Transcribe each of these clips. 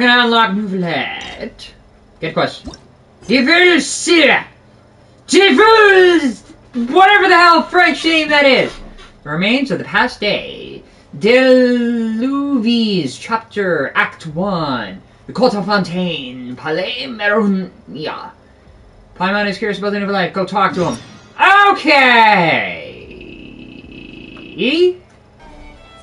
gonna unlock Neuvillette. Get a question. NEUVILLET'S, whatever the hell French name that is. The remains of the past day. Deluvies, chapter, act 1. The Court of Fontaine, Palais Meronia. Paimon is curious about the Neuvillette. Go talk to him. Okay.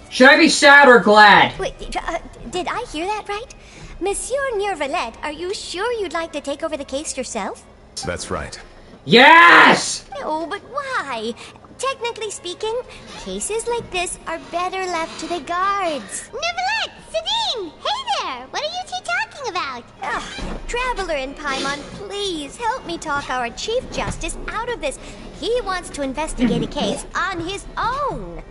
Should I be sad or glad? Wait, did I hear that right? Monsieur Neuvillette, are you sure you'd like to take over the case yourself? That's right. Yes! No, but why? Technically speaking, cases like this are better left to the guards. Neuvillette! Sidine! Hey there! What are you two talking about? Ugh, Traveler and Paimon, please help me talk our Chief Justice out of this. He wants to investigate a case on his own.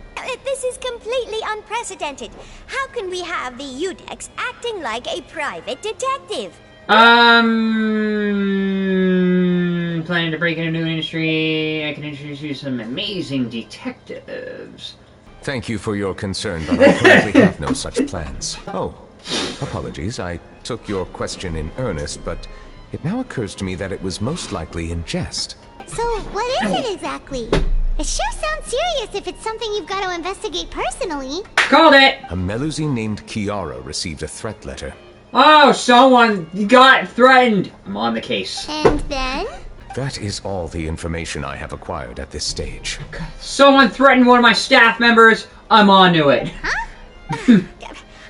This is completely unprecedented. How can we have the UDEX acting like a private detective? Planning to break into a new industry. I can introduce you to some amazing detectives. Thank you for your concern, but I currently have no such plans. Oh, apologies. I took your question in earnest, but it now occurs to me that it was most likely in jest. So, what is it exactly? It sure sounds serious if it's something you've got to investigate personally. Called it! A Melusine named Kiara received a threat letter. Oh, someone got threatened. I'm on the case. And then? That is all the information I have acquired at this stage. Someone threatened one of my staff members. I'm on to it. Huh?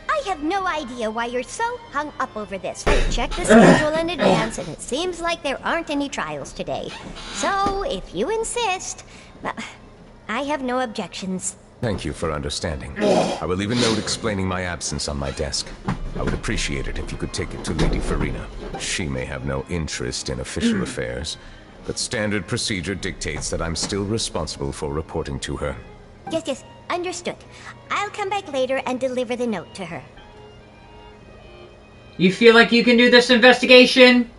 I have no idea why you're so hung up over this. I checked the schedule in advance, and it seems like there aren't any trials today. So, if you insist, I have no objections. Thank you for understanding. I will leave a note explaining my absence on my desk. I would appreciate it if you could take it to Lady Farina. She may have no interest in official affairs, but standard procedure dictates that I'm still responsible for reporting to her. Yes, understood. I'll come back later and deliver the note to her. You feel like you can do this investigation?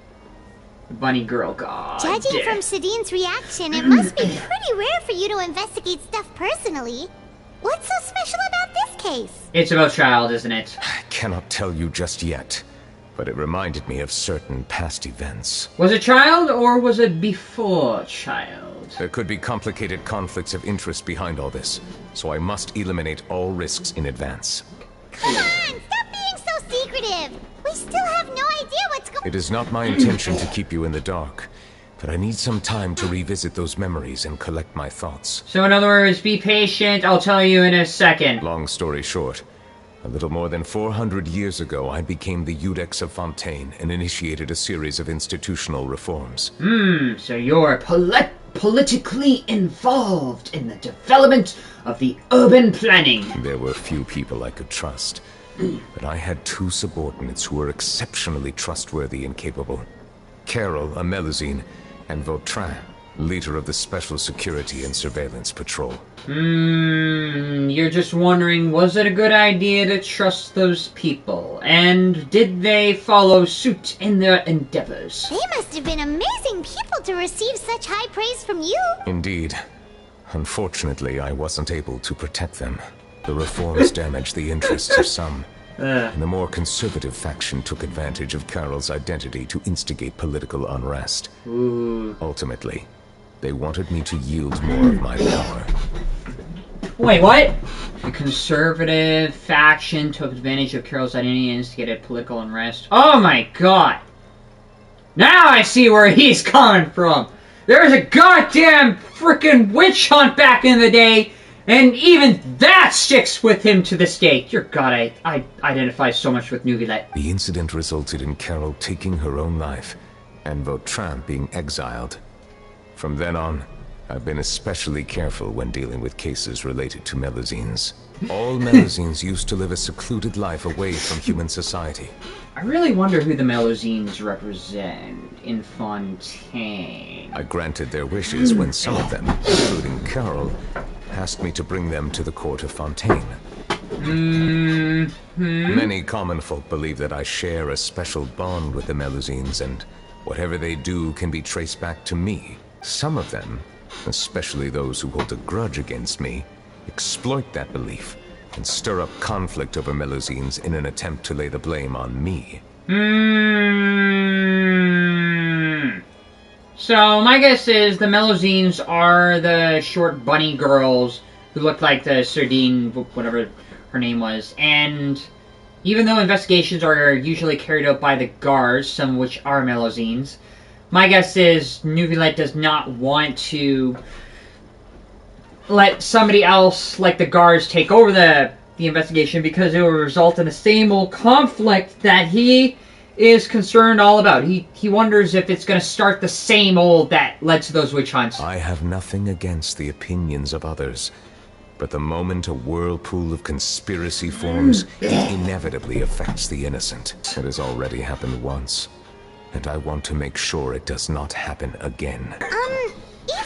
Bunny girl, god. Judging from Sidine's reaction, it must be pretty rare for you to investigate stuff personally. What's so special about this case? It's about Child, isn't it? I cannot tell you just yet, but it reminded me of certain past events. Was it Child, or was it before Child? There could be complicated conflicts of interest behind all this, so I must eliminate all risks in advance. Come on, stop being so secretive! We still have no idea what's going on. It is not my intention to keep you in the dark, but I need some time to revisit those memories and collect my thoughts. So in other words, be patient, I'll tell you in a second. Long story short, a little more than 400 years ago, I became the UDEX of Fontaine and initiated a series of institutional reforms. So you're politically involved in the development of the urban planning. There were few people I could trust, but I had two subordinates who were exceptionally trustworthy and capable. Carol, a Melusine, and Vautrin, leader of the Special Security and Surveillance Patrol. You're just wondering, was it a good idea to trust those people? And did they follow suit in their endeavors? They must have been amazing people to receive such high praise from you. Indeed. Unfortunately, I wasn't able to protect them. The reforms damaged the interests of some, and the more conservative faction took advantage of Carol's identity to instigate political unrest. Ultimately, they wanted me to yield more of my power. Wait, what? The conservative faction took advantage of Carol's identity and instigated political unrest. Oh my god! Now I see where he's coming from! There was a goddamn freaking witch hunt back in the day, and even that sticks with him to this day. Dear God, I identify so much with Neuvillette. The incident resulted in Carol taking her own life, and Vautrin being exiled. From then on, I've been especially careful when dealing with cases related to Melusines. All Melusines used to live a secluded life away from human society. I really wonder who the Melusines represent in Fontaine. I granted their wishes when some of them, including Carol, asked me to bring them to the court of Fontaine. Many common folk believe that I share a special bond with the Melusines, and whatever they do can be traced back to me. Some of them, especially those who hold a grudge against me, exploit that belief and stir up conflict over Melusines in an attempt to lay the blame on me. So, my guess is the Melusines are the short bunny girls who look like the Sardine, whatever her name was. And even though investigations are usually carried out by the guards, some of which are Melusines, my guess is Neuvillette does not want to let somebody else, like the guards, take over the investigation because it will result in the same old conflict that he is concerned all about. He wonders if it's going to start the same old that led to those witch hunts. I have nothing against the opinions of others, but the moment a whirlpool of conspiracy forms, it inevitably affects the innocent. It has already happened once, and I want to make sure it does not happen again.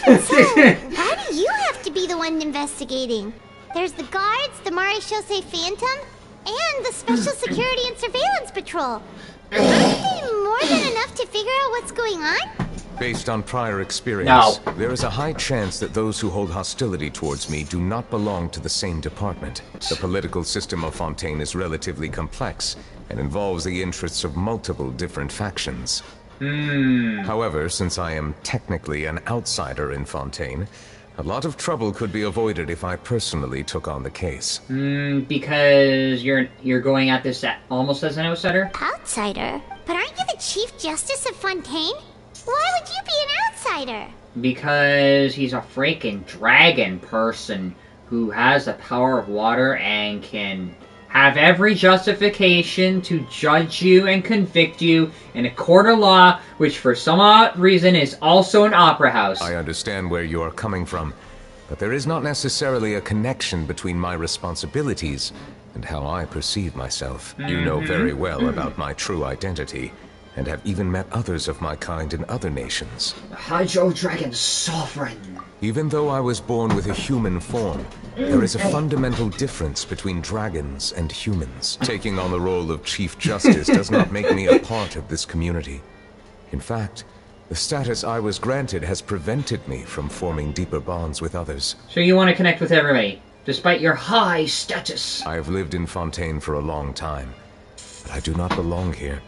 Even so, why do you have to be the one investigating? There's the guards, the Marechaussee Phantom, and the Special Security and Surveillance Patrol. Aren't they more than enough to figure out what's going on? Based on prior experience, No. there is a high chance that those who hold hostility towards me do not belong to the same department. The political system of Fontaine is relatively complex and involves the interests of multiple different factions. However, since I am technically an outsider in Fontaine, a lot of trouble could be avoided if I personally took on the case. Because you're going at this almost as an outsider? Outsider? But aren't you the Chief Justice of Fontaine? Why would you be an outsider? Because he's a freaking dragon person who has the power of water and can have every justification to judge you and convict you in a court of law, which for some odd reason is also an opera house. I understand where you are coming from, but there is not necessarily a connection between my responsibilities and how I perceive myself. You know very well about my true identity, and have even met others of my kind in other nations. The Hydro Dragon Sovereign. Even though I was born with a human form, there is a fundamental difference between dragons and humans. Taking on the role of Chief Justice does not make me a part of this community. In fact, the status I was granted has prevented me from forming deeper bonds with others. So you want to connect with everybody, despite your high status. I have lived in Fontaine for a long time, but I do not belong here.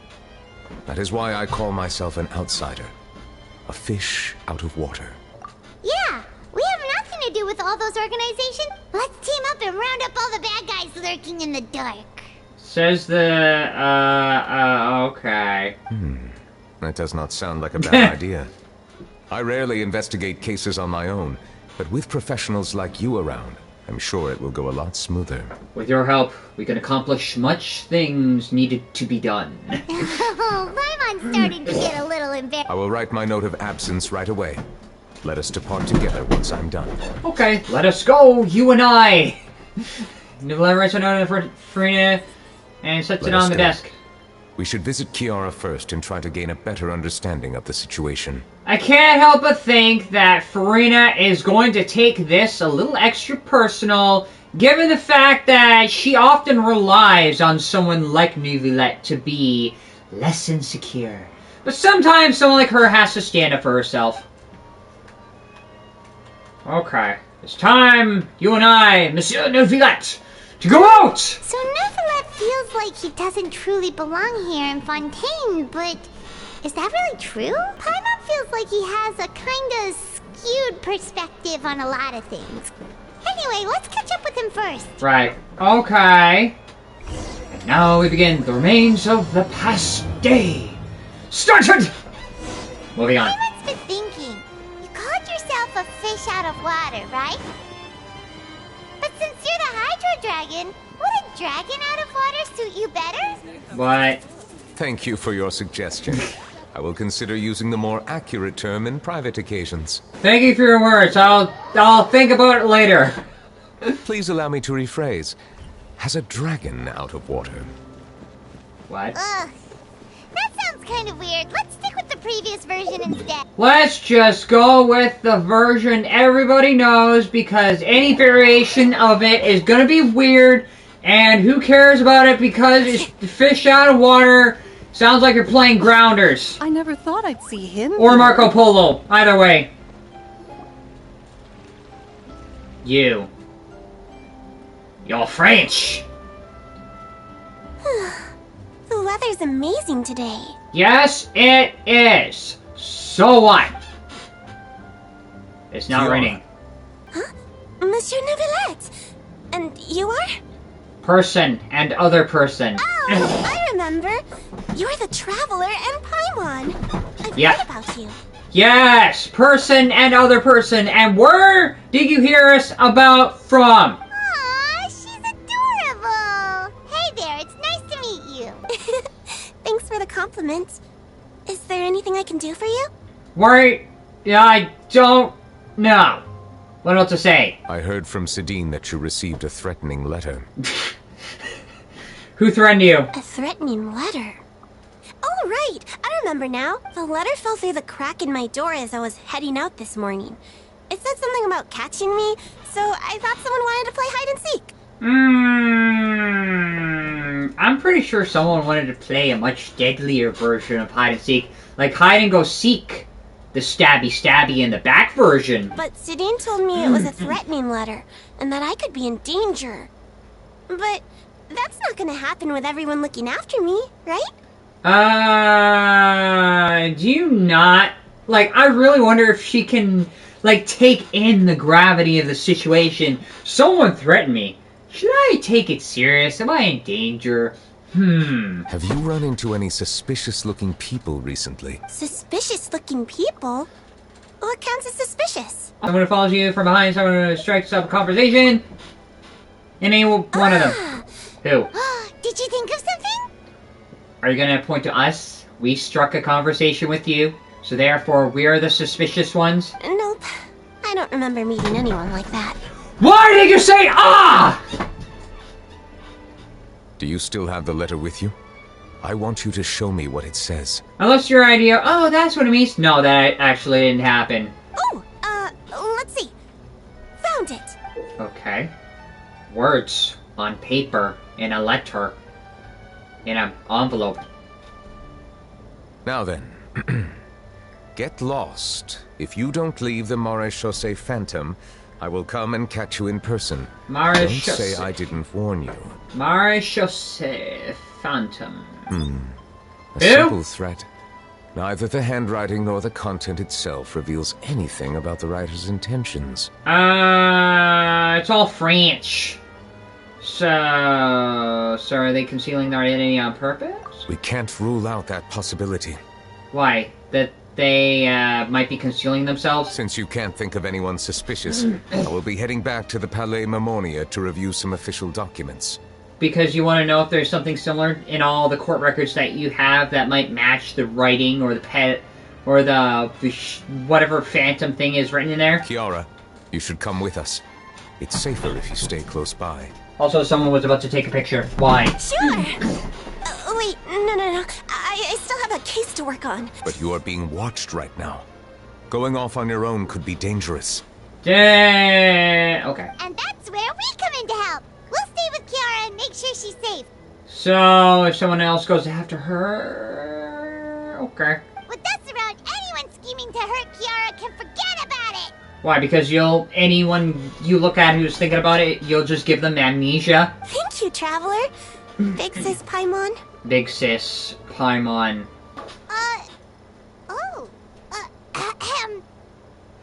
That is why I call myself an outsider. A fish out of water. Yeah, we have nothing to do with all those organizations. Let's team up and round up all the bad guys lurking in the dark. Says the, okay. That does not sound like a bad idea. I rarely investigate cases on my own, but with professionals like you around, I'm sure it will go a lot smoother. With your help, we can accomplish much things needed to be done. Oh, Paimon's starting to get a little embarrassed. I will write my note of absence right away. Let us depart together once I'm done. Okay, let us go, you and I! Neuvillette writes a note for Farina and sets it on the desk. We should visit Kiara first and try to gain a better understanding of the situation. I can't help but think that Farina is going to take this a little extra personal, given the fact that she often relies on someone like Neuvillette to be less insecure. But sometimes someone like her has to stand up for herself. Okay, it's time, you and I, Monsieur Neuvillette, to go out! So Neuvillette feels like he doesn't truly belong here in Fontaine, but is that really true? Paimon feels like he has a kind of skewed perspective on a lot of things. Anyway, let's catch up with him first. Right, okay. And now we begin the remains of the past day. Started! Moving on. Paimon's been thinking. You called yourself a fish out of water, right? But since you're the Hydro Dragon, would a dragon out of water suit you better? What? Thank you for your suggestion. I will consider using the more accurate term in private occasions. Thank you for your words. I'll think about it later. Please allow me to rephrase. Has a dragon out of water? What? Ugh. That sounds kind of weird. Let's stick with the previous version instead. Let's just go with the version everybody knows, because any variation of it is gonna be weird, and who cares about it because it's fish out of water. Sounds like you're playing Grounders. I never thought I'd see him. Or Marco Polo. Either way. You're French. The weather's amazing today. Yes, it is. So what? It's not Kiara. raining. Huh? Monsieur Neuvillette! And you are? Person and other person. Oh, I remember. You're the Traveler and Paimon. I've Yeah. heard about you. Yes, person and other person. And where did you hear us about from? Aw, she's adorable. Hey there, it's nice to meet you. Thanks for the compliment. Is there anything I can do for you? Wait, I don't know. What else to say? I heard from Sidine that you received a threatening letter. Who threatened you? A threatening letter. Oh, right. I remember now. The letter fell through the crack in my door as I was heading out this morning. It said something about catching me, so I thought someone wanted to play hide and seek. I'm pretty sure someone wanted to play a much deadlier version of hide and seek, like hide and go seek. The stabby in the back version. But Sidine told me it was a threatening letter, and that I could be in danger. But that's not gonna happen with everyone looking after me, right? Do you not? Like, I really wonder if she can, like, take in the gravity of the situation. Someone threatened me. Should I take it serious? Am I in danger? Have you run into any suspicious-looking people recently? Suspicious-looking people? What counts as suspicious? Someone follows you from behind, someone strikes up a conversation. Any one of them. Who? Did you think of something? Are you gonna point to us? We struck a conversation with you, so therefore we're the suspicious ones? Nope. I don't remember meeting anyone like that. Why did you say ah? Do you still have the letter with you? I want you to show me what it says. Unless your idea, oh, that's what it means. No, that actually didn't happen. Oh, let's see. Found it. Okay. Words on paper, in a letter, in an envelope. Now then, get lost. If you don't leave the Maréchaussée Phantom, I will come and catch you in person. Don't say I didn't warn you. Maréchaussée Phantom. A simple threat. Neither the handwriting nor the content itself reveals anything about the writer's intentions. It's all French. So are they concealing their identity on purpose? We can't rule out that possibility. Why? That they, might be concealing themselves? Since you can't think of anyone suspicious, I will be heading back to the Palais Marmonia to review some official documents. Because you want to know if there's something similar in all the court records that you have that might match the writing or the pet or the whatever phantom thing is written in there? Kiara, you should come with us. It's safer if you stay close by. Also, someone was about to take a picture. Why? Sure. Wait, no. I still have a case to work on. But you are being watched right now. Going off on your own could be dangerous. Okay. And that's where we come in to help. We'll stay with Kiara and make sure she's safe. So, if someone else goes after her... Okay. With us around, anyone scheming to hurt Kiara can forget about it. Why? Because anyone you look at who's thinking about it, you'll just give them amnesia? Thank you, Traveler. Big Sis Paimon. Big Sis Paimon.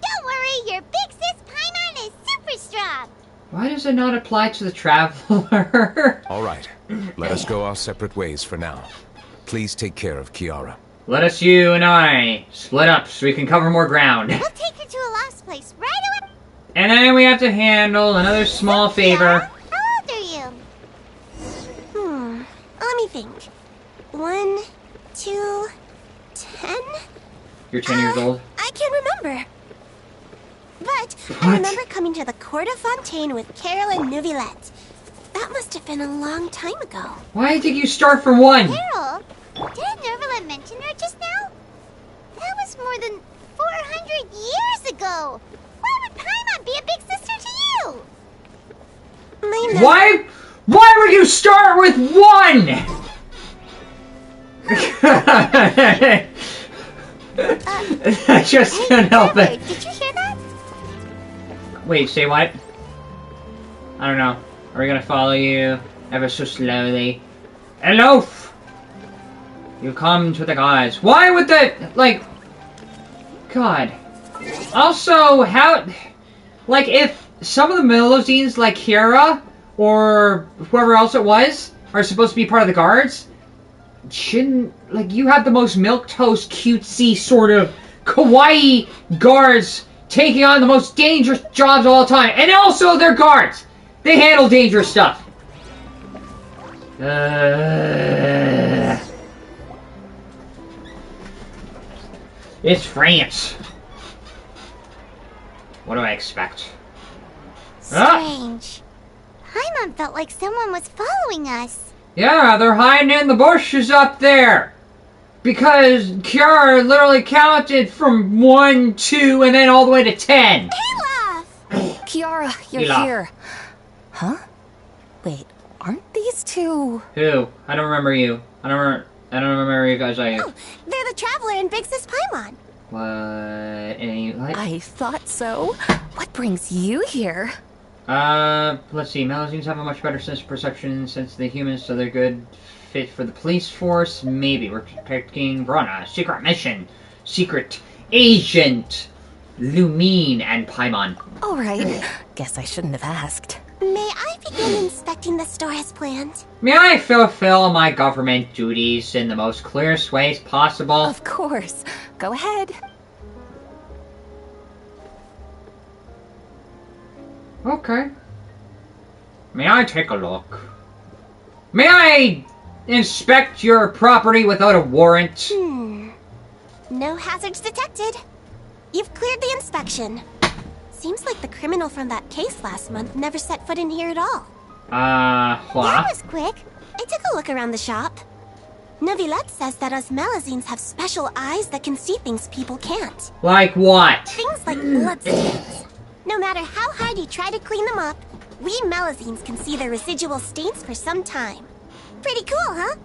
Don't worry, your Big Sis Paimon is super strong. Why does it not apply to the Traveler? All right, let us go our separate ways for now. Please take care of Kiara. Let us, you and I, split up so we can cover more ground. We'll take her to a lost place right away. And then we have to handle another small favor. How old are you? Let me think. 1, 2, 10? You're 10 years old? I can't remember. But What? I remember coming to the Court of Fontaine with Carol and Neuvillette. That must have been a long time ago. Why did you start from 1? Carol? Didn't Neuvillette mention her just now? That was more than 400 years ago. Why would Paimon be a big sister to you? My mem- Why would you start with 1? I just can't help it. Did you hear that? Wait, say what? I don't know. Are we gonna follow you ever so slowly? Hello! You come to the gods. Why would that, like... God. Also, how... Like, if some of the Melusines, like Kira, or whoever else it was, are supposed to be part of the guards, shouldn't... Like, you have the most milquetoast, cutesy, sort of kawaii guards taking on the most dangerous jobs of all time. And also, they're guards! They handle dangerous stuff. It's France. What do I expect? Strange. Paimon felt like someone was following us. Yeah, they're hiding in the bushes up there. Because Kiara literally counted from 1, 2, and then all the way to 10. Kiara, you're Olaf. here. Huh? Wait, aren't these two... Who? I don't remember you. I don't remember you guys, are you? Oh, they're the Traveler and Big Sis Paimon. What? Any, like... I thought so. What brings you here? Let's see. Melusines have a much better sense of perception since the humans, so they're good fit for the police force. Maybe. We're protecting Brana. Secret mission. Secret agent. Lumine and Paimon. All right. Guess I shouldn't have asked. May I begin inspecting the store as planned? May I fulfill my government duties in the most clearest ways possible? Of course. Go ahead. Okay. May I take a look? May I inspect your property without a warrant? No hazards detected. You've cleared the inspection. Seems like the criminal from that case last month never set foot in here at all. What? That was quick. I took a look around the shop. NEUVILLETE'S says that us Melusines have special eyes that can see things people can't. Like what? Things like bloodstains. No matter how hard you try to clean them up, we Melusines can see their residual stains for some time. Pretty cool, huh?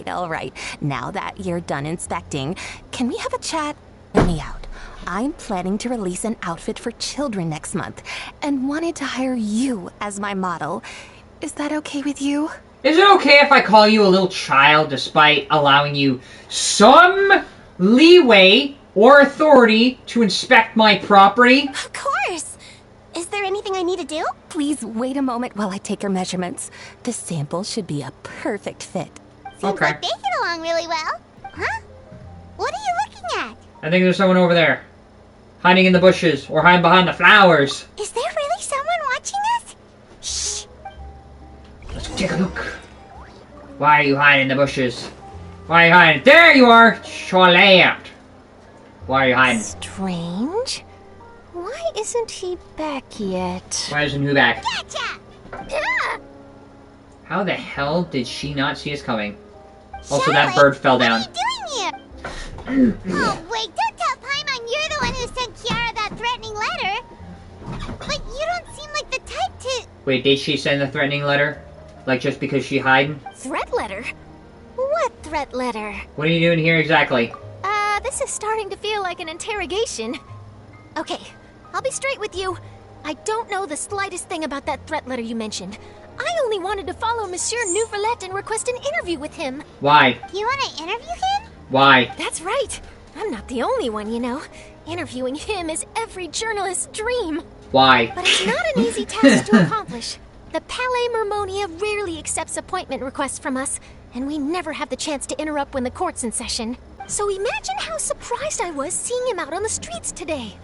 All right. Now that you're done inspecting, can we have a chat? Hear me out. I'm planning to release an outfit for children next month and wanted to hire you as my model. Is that okay with you? Is it okay if I call you a little child despite allowing you some leeway or authority to inspect my property? Of course. Is there anything I need to do? Please wait a moment while I take your measurements. This sample should be a perfect fit. Seems Okay. like they get along really well. Huh? What are you looking at? I think there's someone over there. Hiding in the bushes or hiding behind the flowers. Is there really someone watching us? Shh. Let's take a look. Why are you hiding in the bushes? Why are you hiding? There you are! Cholet. Why are you hiding? Strange. Why isn't he back yet? Why isn't who back? Gotcha! Ah! How the hell did she not see us coming? Also, Charlotte, that bird fell down. What are you doing here? Oh, wait, don't tell Paimon you're the one who sent Kiara that threatening letter. But you don't seem like the type to... Wait, did she send the threatening letter? Like, just because she hiding? Threat letter? What threat letter? What are you doing here exactly? This is starting to feel like an interrogation. Okay, I'll be straight with you. I don't know the slightest thing about that threat letter you mentioned. I only wanted to follow Monsieur NEUVILLETE and request an interview with him. Why? You want to interview him? Why? That's right. I'm not the only one, you know. Interviewing him is every journalist's dream. Why? But it's not an easy task to accomplish. The Palais Mermonia rarely accepts appointment requests from us, and we never have the chance to interrupt when the court's in session. So imagine how surprised I was seeing him out on the streets today.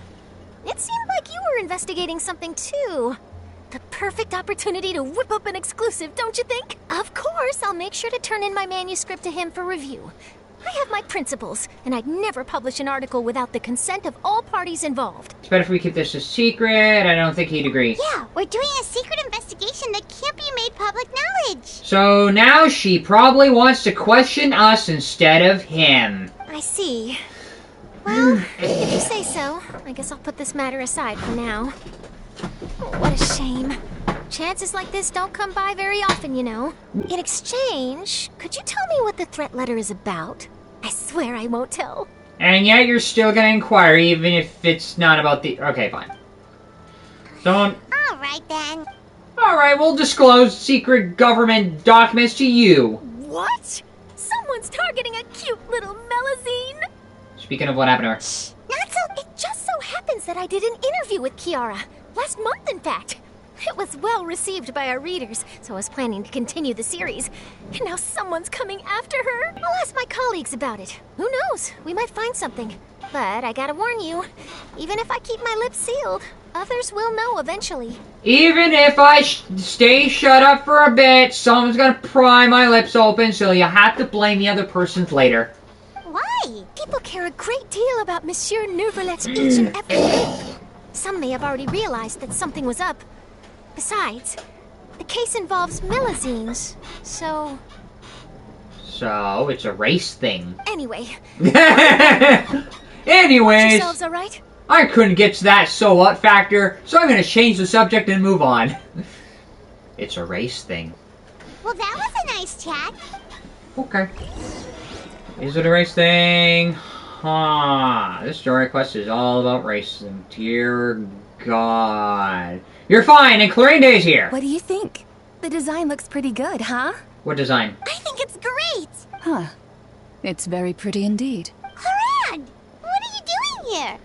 It seemed like you were investigating something too. The perfect opportunity to whip up an exclusive, don't you think? Of course, I'll make sure to turn in my manuscript to him for review. I have my principles, and I'd never publish an article without the consent of all parties involved. It's better if we keep this a secret. I don't think he'd agree. Yeah, we're doing a secret investigation that can't be made public knowledge. So now she probably wants to question us instead of him. I see. Well, if you say so, I guess I'll put this matter aside for now. Oh, what a shame. Chances like this don't come by very often, you know. In exchange, could you tell me what the threat letter is about? I swear I won't tell. And yet you're still gonna inquire even if it's not about the... Okay, fine. Don't... All right, then. Alright, we'll disclose secret government documents to you. What? Someone Someone's targeting a cute little Melazine. Speaking of what happened to her. Not so. It just so happens that I did an interview with Kiara. Last month, in fact. It was well received by our readers, so I was planning to continue the series. And now someone's coming after her. I'll ask my colleagues about it. Who knows? We might find something. But I gotta warn you, even if I keep my lips sealed, others will know eventually. Even if I stay shut up for a bit, someone's gonna pry my lips open, so you have to blame the other persons later. Why? People care a great deal about Monsieur NEUVILLETE'S each and every move. Some may have already realized that something was up. Besides, the case involves Melazines, so... So, it's a race thing. Anyway. Anyways, Yourselves all right? I couldn't get to that so what factor, so I'm gonna change the subject and move on. It's a race thing. Well, that was a nice chat. Okay. Is it a race thing? Huh. This story quest is all about racism. Dear God. You're fine, and Clarine Day's here. What do you think? The design looks pretty good, huh? What design? I think it's great. Huh. It's very pretty indeed. Clarine, what are you doing here?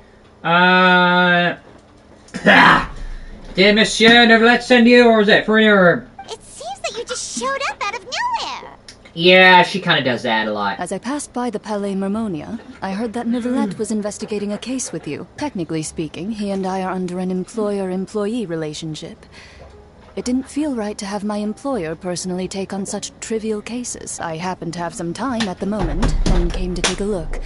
Did Monsieur Neuvillette send you, or was it for your... It seems that you just showed up out of nowhere. Yeah, she kind of does that a lot. As I passed by the Palais Mermonia, I heard that Neuvillette was investigating a case with you. Technically speaking, he and I are under an employer-employee relationship. It didn't feel right to have my employer personally take on such trivial cases. I happened to have some time at the moment, and came to take a look.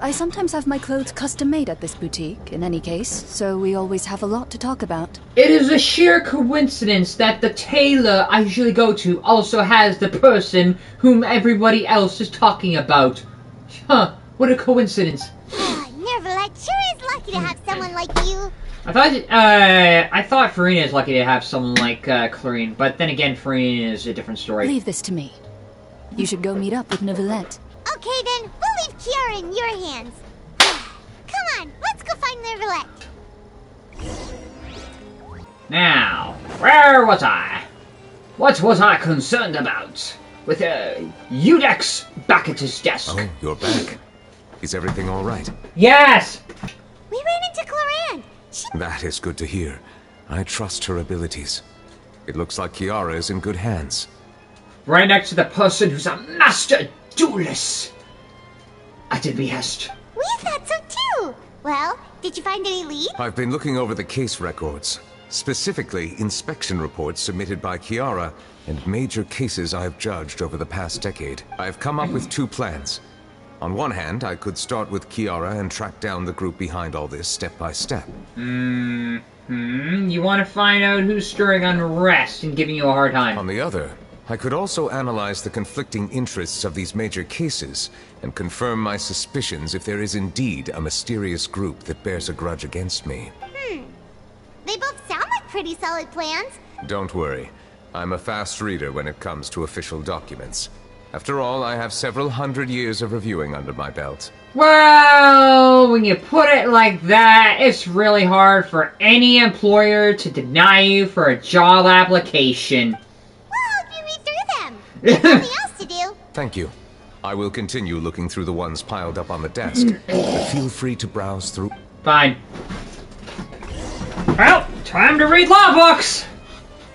I sometimes have my clothes custom-made at this boutique, in any case, so we always have a lot to talk about. It is a sheer coincidence that the tailor I usually go to also has the person whom everybody else is talking about. Huh, what a coincidence. Neuvillette sure is lucky to have someone like you. I thought Farina is lucky to have someone like Clarine, but then again, Farina is a different story. Leave this to me. You should go meet up with Neuvillette. Okay then, we'll leave Kiara in your hands. Come on, let's go find Neuvillette. Now, where was I? What was I concerned about? With Udex back at his desk. Oh, you're back. Is everything all right? Yes! We ran into Clarine. That is good to hear. I trust her abilities. It looks like Kiara is in good hands. Right next to the person who's a master duelist. At a behest. We thought so too. Well, did you find any leads? I've been looking over the case records, specifically inspection reports submitted by Kiara and major cases I've judged over the past decade. I've come up with two plans. On one hand, I could start with Kiara and track down the group behind all this step by step. You want to find out who's stirring unrest and giving you a hard time. On the other, I could also analyze the conflicting interests of these major cases and confirm my suspicions if there is indeed a mysterious group that bears a grudge against me. They both sound like pretty solid plans. Don't worry. I'm a fast reader when it comes to official documents. After all, I have several hundred years of reviewing under my belt. Well, when you put it like that, it's really hard for any employer to deny you for a job application. Well, if you read through them. There's nothing else to do. Thank you. I will continue looking through the ones piled up on the desk, but feel free to browse through. Fine. Well, time to read law books!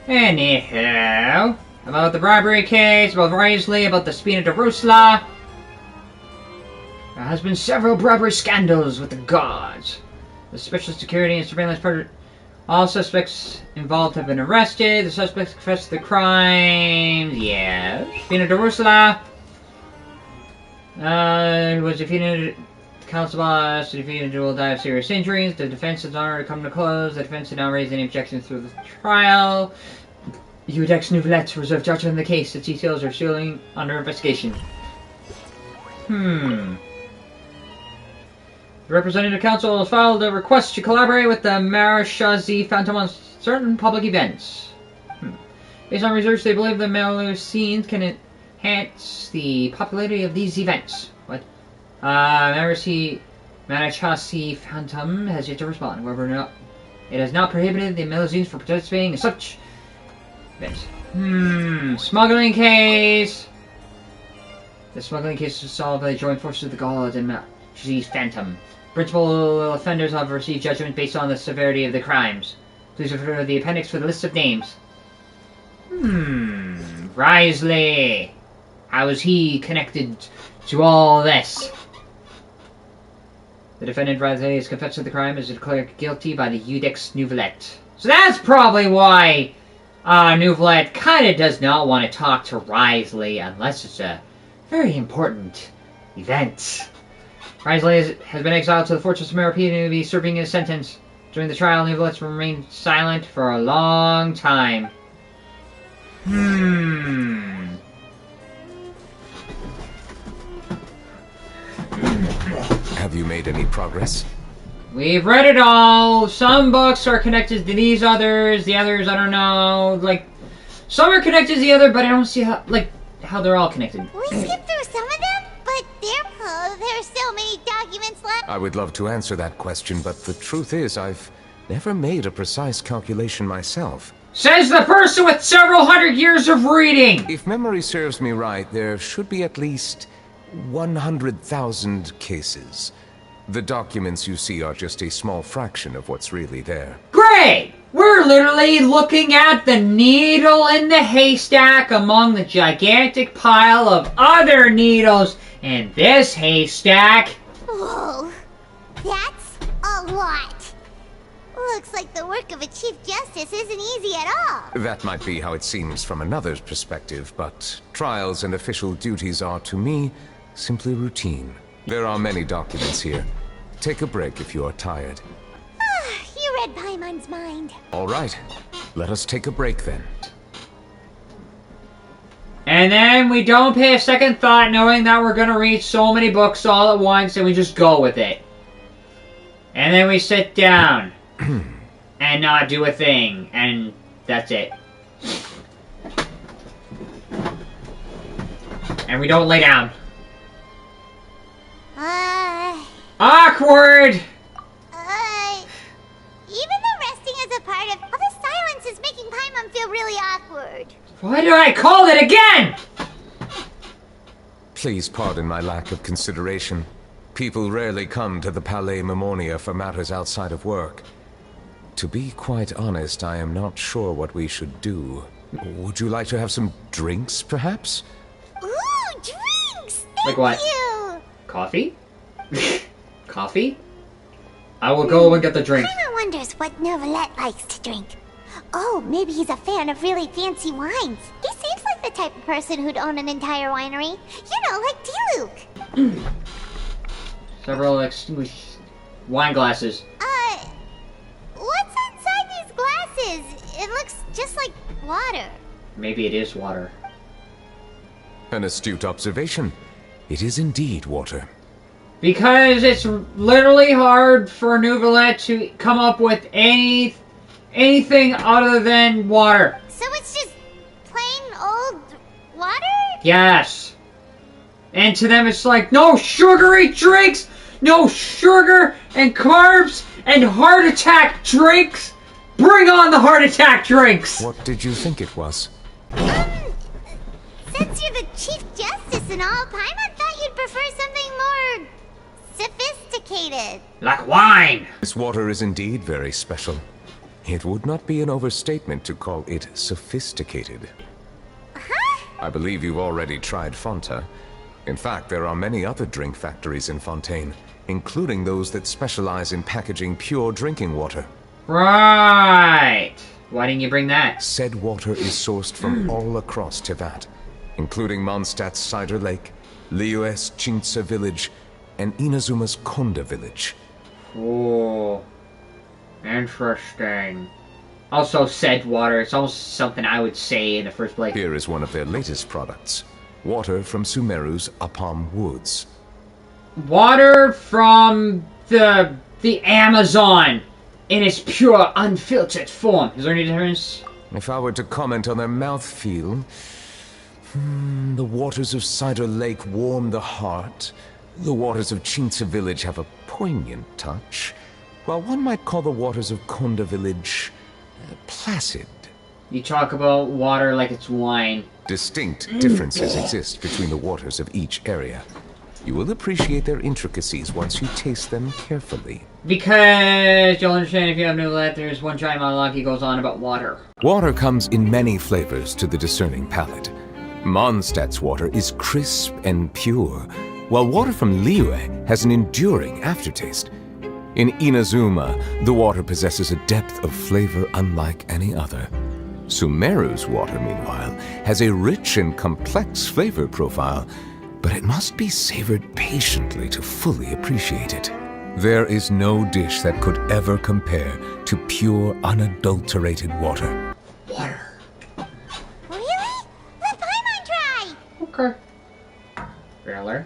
Anyhow, about the bribery case, about Risley, about the Spina Darusla. There has been several bribery scandals with the guards. The special security and surveillance part. All suspects involved have been arrested. The suspects confessed the crimes. Yes. Spina Darusla was defeated. Council boss to defeat a duel die of serious injuries. The defense has already come to close. The defense did not raise any objections through the trial. Udex Neuvillette reserved judgment in the case. The details are still under investigation. The representative council has filed a request to collaborate with the Maréchaussée Phantom on certain public events. Based on research, they believe the Melusines can enhance the popularity of these events. What? Maréchaussée Phantom has yet to respond. However, it has not prohibited the Melusines from participating in such events. Smuggling case. The smuggling case was solved by the joint forces of the Gauls and Disease Phantom. Principal offenders have received judgment based on the severity of the crimes. Please refer to the appendix for the list of names. Risley. How is he connected to all this? The defendant Risley has confessed to the crime and is declared guilty by the Iudex Neuvillette. So that's probably why Neuvillette kind of does not want to talk to Risley unless it's a very important event. Risley has been exiled to the Fortress of Meropia to be serving his sentence. During the trial, Neuvillette remained silent for a long time. Have you made any progress? We've read it all. Some books are connected to these others. The others, I don't know. Like, some are connected to the other, but I don't see how they're all connected. We skipped through some of them, but there's so many documents left. I would love to answer that question, but the truth is I've never made a precise calculation myself. Says the person with several hundred years of reading! If memory serves me right, there should be at least 100,000 cases. The documents you see are just a small fraction of what's really there. Great! We're literally looking at the needle in the haystack among the gigantic pile of other needles in this haystack. Whoa, that's a lot. Looks like the work of a Chief Justice isn't easy at all. That might be how it seems from another's perspective, but trials and official duties are, to me, simply routine. There are many documents here. Take a break if you are tired. You read Paimon's mind. All right. Let us take a break then. And then we don't pay a second thought knowing that we're going to read so many books all at once and we just go with it. And then we sit down and not do a thing. And that's it. And we don't lay down. Awkward! Even the resting as a part of all the silence is making Paimon feel really awkward. Why did I call it again? Please pardon my lack of consideration. People rarely come to the Palais Mermonia for matters outside of work. To be quite honest, I am not sure what we should do. Would you like to have some drinks, perhaps? Ooh, drinks! Like what? Thank you! Coffee? Coffee? I will go and get the drink. Paimon wonders what Neuvillette likes to drink. Oh, maybe he's a fan of really fancy wines. He seems like the type of person who'd own an entire winery. You know, like D-Luke. Several extinguished wine glasses. What's inside these glasses? It looks just like water. Maybe it is water. An astute observation. It is indeed water. Because it's literally hard for Neuvillette to come up with anything other than water. So it's just plain old water? Yes. And to them it's like, no sugary drinks, no sugar and carbs and heart attack drinks. Bring on the heart attack drinks. What did you think it was? Since you're the Chief Justice and all, Paimon thought you'd prefer something more sophisticated. Like wine. This water is indeed very special. It would not be an overstatement to call it sophisticated. Huh? I believe you've already tried Fonta. In fact, there are many other drink factories in Fontaine, including those that specialize in packaging pure drinking water. Right. Why didn't you bring that? Said water is sourced from all across Tevat, including Mondstadt's Cider Lake, Liyue's Chintsa village, and Inazuma's Konda village. Oh, interesting. Also, said water. It's almost something I would say in the first place. Here is one of their latest products. Water from Sumeru's Apam Woods. Water from the Amazon in its pure, unfiltered form. Is there any difference? If I were to comment on their mouthfeel, the waters of Cider Lake warm the heart. The waters of Chintsa village have a poignant touch, while one might call the waters of Konda village placid. You talk about water like it's wine. Distinct differences exist between the waters of each area. You will appreciate their intricacies once you taste them carefully. Because you'll understand if you have Neuvillette, there's one giant monologue he goes on about water. Water comes in many flavors to the discerning palate. Mondstadt's water is crisp and pure, while water from Liyue has an enduring aftertaste. In Inazuma, the water possesses a depth of flavor unlike any other. Sumeru's water, meanwhile, has a rich and complex flavor profile, but it must be savored patiently to fully appreciate it. There is no dish that could ever compare to pure, unadulterated water. Water. Really? Let Paimon try! Okay. Really?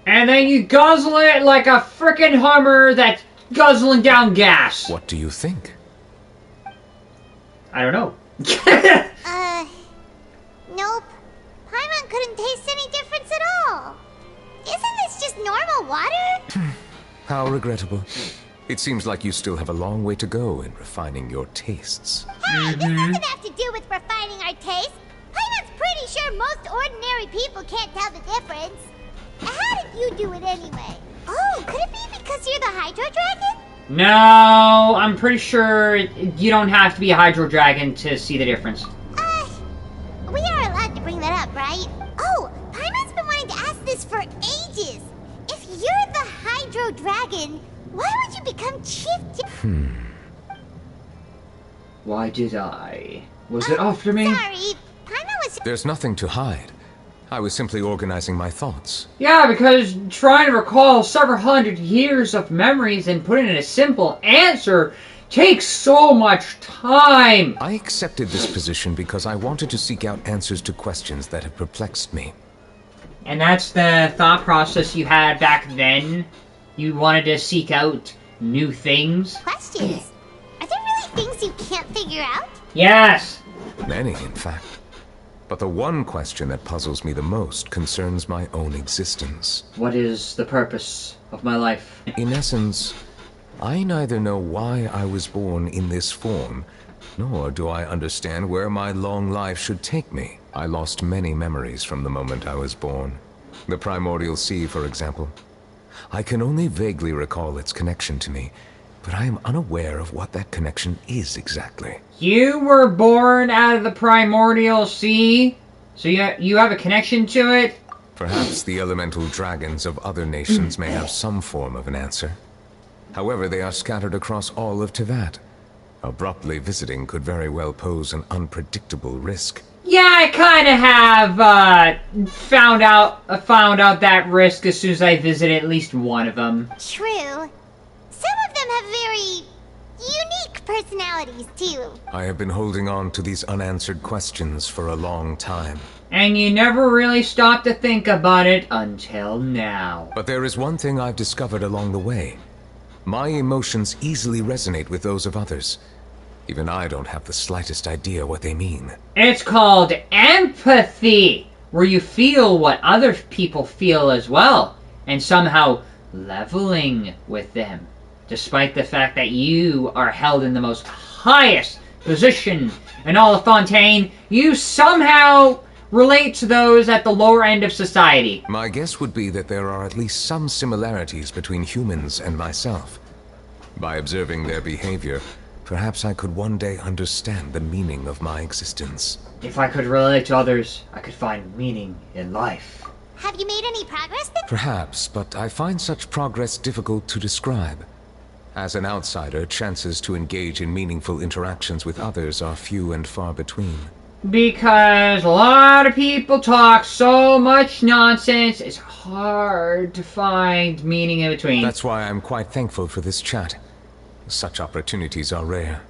And then you guzzle it like a frickin' Hummer that's guzzling down gas. What do you think? I don't know. Nope. Paimon couldn't taste any difference at all. Isn't this just normal water? How regrettable. It seems like you still have a long way to go in refining your tastes. Hey, this doesn't have to do with refining our taste. Paimon's pretty sure most ordinary people can't tell the difference. How did you do it anyway? Oh, could it be because you're the Hydro Dragon? No, I'm pretty sure you don't have to be a Hydro Dragon to see the difference. We are allowed to bring that up, right? Oh, Paimon's been wanting to ask this for ages. If you're the Hydro Dragon, why would you become Chief? Why did I? Was it after me? Sorry, Paimon was... There's nothing to hide. I was simply organizing my thoughts. Yeah, because trying to recall several hundred years of memories and put it in a simple answer takes so much time. I accepted this position because I wanted to seek out answers to questions that have perplexed me. And that's the thought process you had back then? You wanted to seek out new things? Questions? Are there really things you can't figure out? Yes! Many, in fact. But the one question that puzzles me the most concerns my own existence. What is the purpose of my life? In essence, I neither know why I was born in this form, nor do I understand where my long life should take me. I lost many memories from the moment I was born. The primordial sea, for example. I can only vaguely recall its connection to me, but I am unaware of what that connection is exactly. You were born out of the primordial sea? So you have a connection to it? Perhaps the elemental dragons of other nations may have some form of an answer. However, they are scattered across all of Teyvat. Abruptly visiting could very well pose an unpredictable risk. Yeah, I kind of have found out that risk as soon as I visited at least one of them. True. Some of them have very unique personalities, too. I have been holding on to these unanswered questions for a long time. And you never really stopped to think about it until now. But there is one thing I've discovered along the way. My emotions easily resonate with those of others. Even I don't have the slightest idea what they mean. It's called empathy, where you feel what other people feel as well, and somehow leveling with them. Despite the fact that you are held in the most highest position in all of Fontaine, you somehow relate to those at the lower end of society. My guess would be that there are at least some similarities between humans and myself. By observing their behavior, perhaps I could one day understand the meaning of my existence. If I could relate to others, I could find meaning in life. Have you made any progress then? Perhaps, but I find such progress difficult to describe. As an outsider, chances to engage in meaningful interactions with others are few and far between. Because a lot of people talk so much nonsense, it's hard to find meaning in between. That's why I'm quite thankful for this chat. Such opportunities are rare.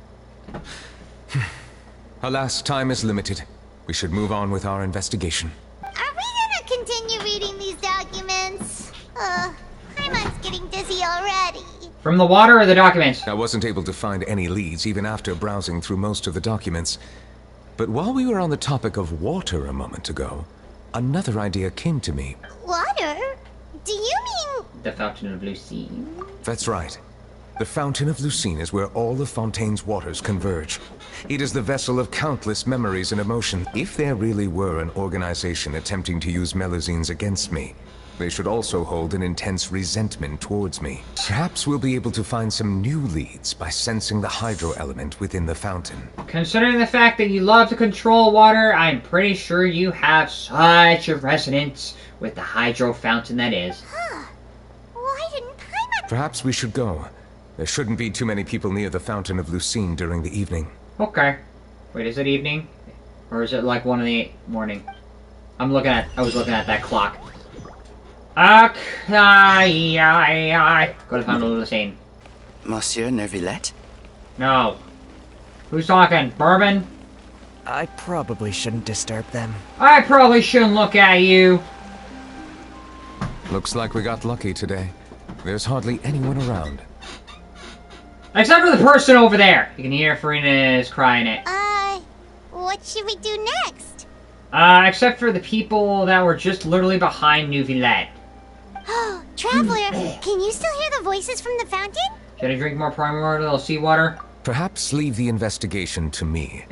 Alas, time is limited. We should move on with our investigation. Are we gonna continue reading these documents? Paimon's getting dizzy already. From the water or the documents? I wasn't able to find any leads even after browsing through most of the documents. But while we were on the topic of water a moment ago, another idea came to me. Water? Do you mean... The Fountain of Blue Sea. That's right. The Fountain of Lucine is where all of Fontaine's waters converge. It is the vessel of countless memories and emotion. If there really were an organization attempting to use Melusines against me, they should also hold an intense resentment towards me. Perhaps we'll be able to find some new leads by sensing the hydro element within the fountain. Considering the fact that you love to control water, I'm pretty sure you have such a resonance with the hydro fountain that is. Huh. Why didn't Paimon... Perhaps we should go. There shouldn't be too many people near the Fountain of Lucine during the evening. Okay. Wait, is it evening? Or is it like 1 in the morning? I was looking at that clock. Okay, go to Fountain of Lucine. Monsieur Neuvillette? No. Who's talking? Bourbon? I probably shouldn't disturb them. I probably shouldn't look at you. Looks like we got lucky today. There's hardly anyone around. Except for the person over there. You can hear Farina's crying it. What should we do next? Except for the people that were just literally behind Neuvillette. Oh, Traveler, can you still hear the voices from the fountain? Should I drink more primordial seawater? Perhaps leave the investigation to me.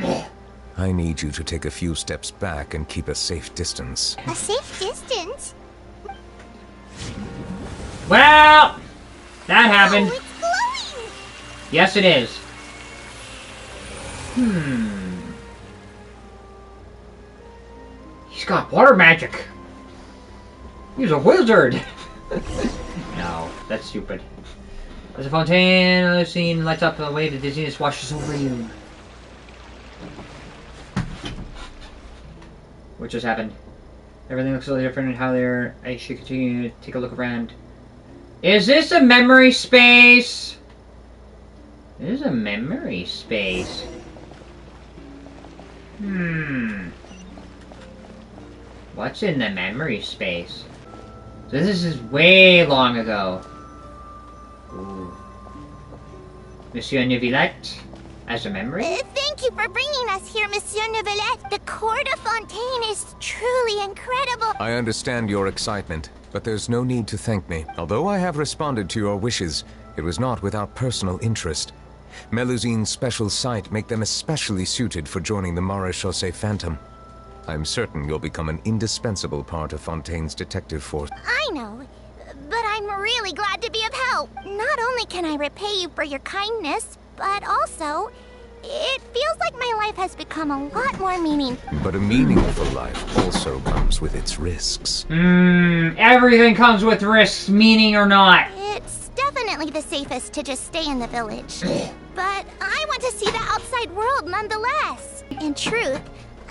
I need you to take a few steps back and keep a safe distance. A safe distance? Well, that happened. Oh, it's glowing! Yes, it is. He's got water magic. He's a wizard. No, that's stupid. As a fountain, I've seen lights up the way the dizziness washes over you. What just happened? Everything looks a little different and how they're... I should continue to take a look around. Is this a memory space? This is a memory space. What's in the memory space? So this is way long ago. Ooh. Monsieur Neuvillette, as a memory? Thank you for bringing us here, Monsieur Neuvillette. The court of Fontaine is truly incredible. I understand your excitement, but there's no need to thank me. Although I have responded to your wishes, it was not without personal interest. Melusine's special sight make them especially suited for joining the Maréchaussée Phantom. I'm certain you'll become an indispensable part of Fontaine's detective force. I know, but I'm really glad to be of help. Not only can I repay you for your kindness, but also, it feels like my life has become a lot more meaningful. But a meaningful life also comes with its risks. Everything comes with risks, meaning or not. It's definitely the safest to just stay in the village. But I want to see the outside world nonetheless. In truth,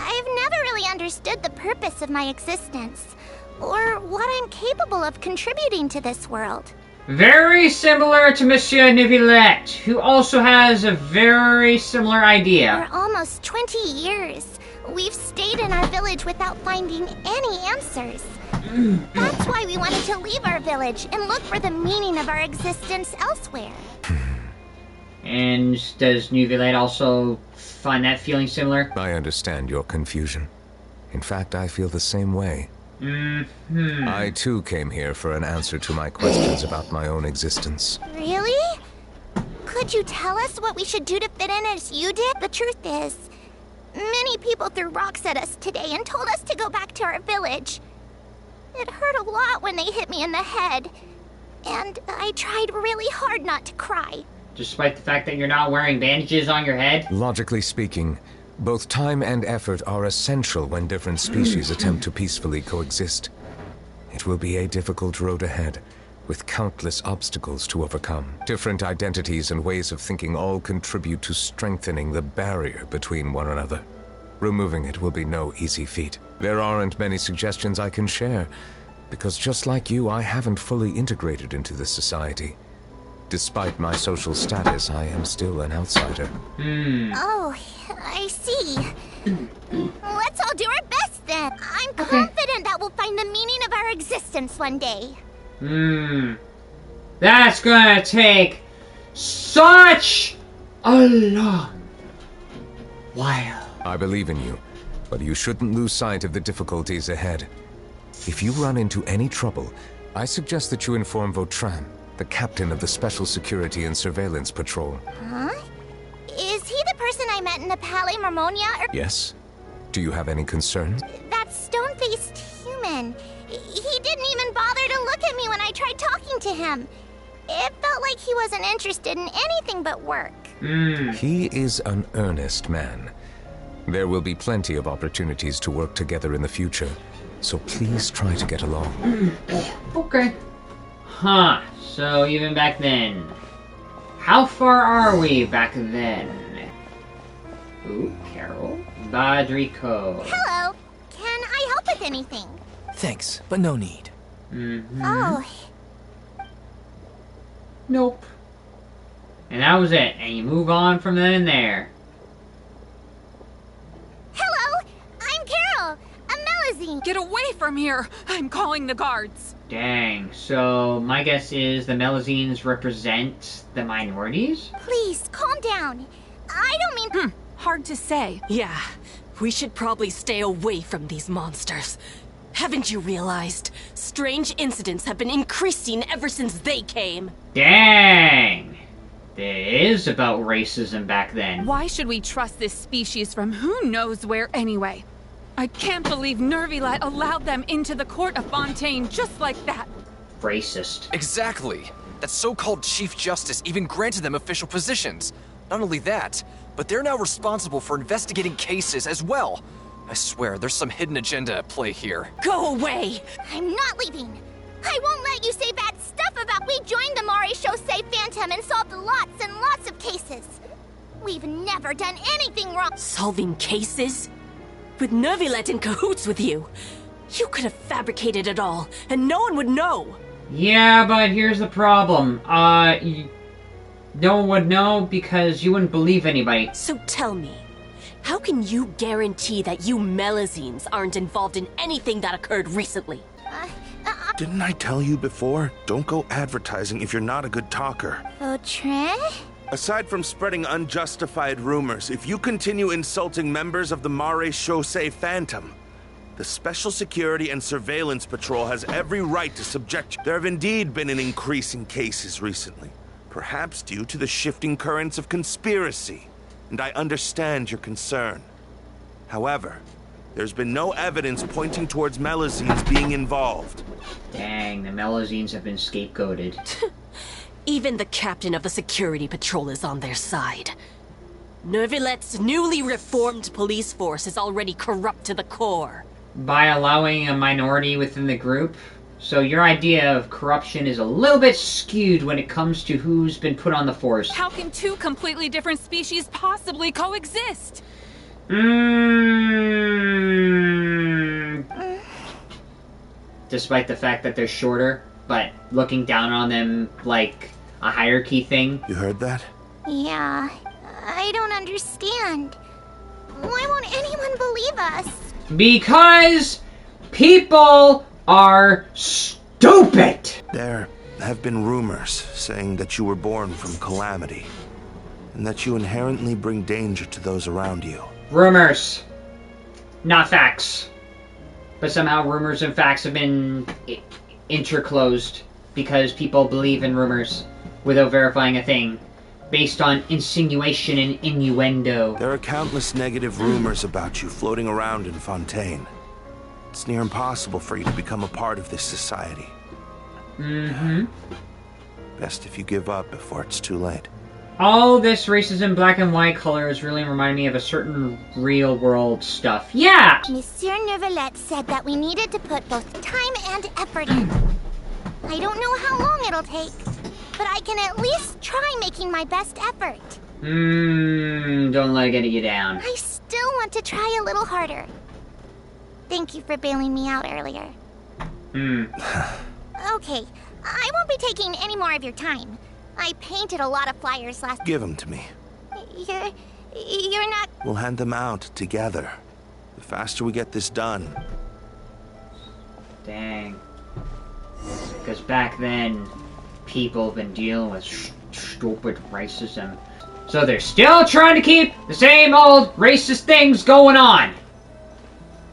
I've never really understood the purpose of my existence, or what I'm capable of contributing to this world. Very similar to Monsieur Neuvillette, who also has a very similar idea. For almost 20 years, we've stayed in our village without finding any answers. That's why we wanted to leave our village and look for the meaning of our existence elsewhere. And does Neuvillette also find that feeling similar? I understand your confusion. In fact, I feel the same way. I too came here for an answer to my questions about my own existence. Really? Could you tell us what we should do to fit in as you did? The truth is, many people threw rocks at us today and told us to go back to our village. It hurt a lot when they hit me in the head, and I tried really hard not to cry. Despite the fact that you're not wearing bandages on your head? Logically speaking, both time and effort are essential when different species attempt to peacefully coexist. It will be a difficult road ahead, with countless obstacles to overcome. Different identities and ways of thinking all contribute to strengthening the barrier between one another. Removing it will be no easy feat. There aren't many suggestions I can share, because just like you, I haven't fully integrated into this society. Despite my social status, I am still an outsider. Oh, I see. Let's all do our best then. I'm confident that we'll find the meaning of our existence one day. That's gonna take such a long while. I believe in you, but you shouldn't lose sight of the difficulties ahead. If you run into any trouble, I suggest that you inform Vautrin. the captain of the Special Security and Surveillance Patrol. Huh? Is he the person I met in the Palais Marmonia? Yes? Do you have any concerns? That stone-faced human. He didn't even bother to look at me when I tried talking to him. It felt like he wasn't interested in anything but work. He is an earnest man. There will be plenty of opportunities to work together in the future, so please try to get along. Okay. Huh. So even back then. How far are we back then? Ooh, Carol. Badrico. Hello. Can I help with anything? Thanks, but no need. Oh. Nope. And that was it. And you move on from then and there. Hello. I'm Carol. A Melazine. Get away from here! I'm calling the guards. Dang. So my guess is the Melazines represent the minorities? Please, calm down. I don't mean... Hard to say. Yeah, we should probably stay away from these monsters. Haven't you realized? Strange incidents have been increasing ever since they came. Dang. It is about racism back then. Why should we trust this species from who knows where anyway? I can't believe NEUVILLETE allowed them into the court of Fontaine just like that. Racist. Exactly. That so-called Chief Justice even granted them official positions. Not only that, but they're now responsible for investigating cases as well. I swear, there's some hidden agenda at play here. Go away! I'm not leaving. I won't let you say bad stuff about we joined the Maréchaussée Phantom and solved lots and lots of cases. We've never done anything wrong. Solving cases? With NEUVILLETE in cahoots with you? You could have fabricated it all, and no one would know. Yeah, but here's the problem. No one would know because you wouldn't believe anybody. So tell me, how can you guarantee that you Melazines aren't involved in anything that occurred recently? Didn't I tell you before? Don't go advertising if you're not a good talker. Vautrin? Aside from spreading unjustified rumors, if you continue insulting members of the Maréchaussée Phantom, the Special Security and Surveillance Patrol has every right to subject you. There have indeed been an increase in cases recently, perhaps due to the shifting currents of conspiracy, and I understand your concern. However, there's been no evidence pointing towards Melazines being involved. Dang, the Melazines have been scapegoated. Even the captain of the security patrol is on their side. NEUVILLETE'S newly reformed police force is already corrupt to the core. By allowing a minority within the group? So your idea of corruption is a little bit skewed when it comes to who's been put on the force. How can two completely different species possibly coexist? Despite the fact that they're shorter, but looking down on them like a hierarchy thing. You heard that? Yeah, I don't understand. Why won't anyone believe us? Because people are stupid! There have been rumors saying that you were born from calamity, and that you inherently bring danger to those around you. Rumors. Not facts. But somehow rumors and facts have been interclosed because people believe in rumors without verifying a thing, based on insinuation and innuendo. There are countless negative rumors about you floating around in Fontaine. It's near impossible for you to become a part of this society. Best if you give up before it's too late. All this racism, black and white colors really remind me of a certain real world stuff. Yeah! Monsieur NEUVILLETE said that we needed to put both time and effort in. I don't know how long it'll take, but I can at least try making my best effort. Don't let it get you down. I still want to try a little harder. Thank you for bailing me out earlier. Okay, I won't be taking any more of your time. I painted a lot of flyers last... Give them to me. You're not... We'll hand them out together. The faster we get this done. Dang. Because back then, people have been dealing with stupid racism. So they're still trying to keep the same old racist things going on.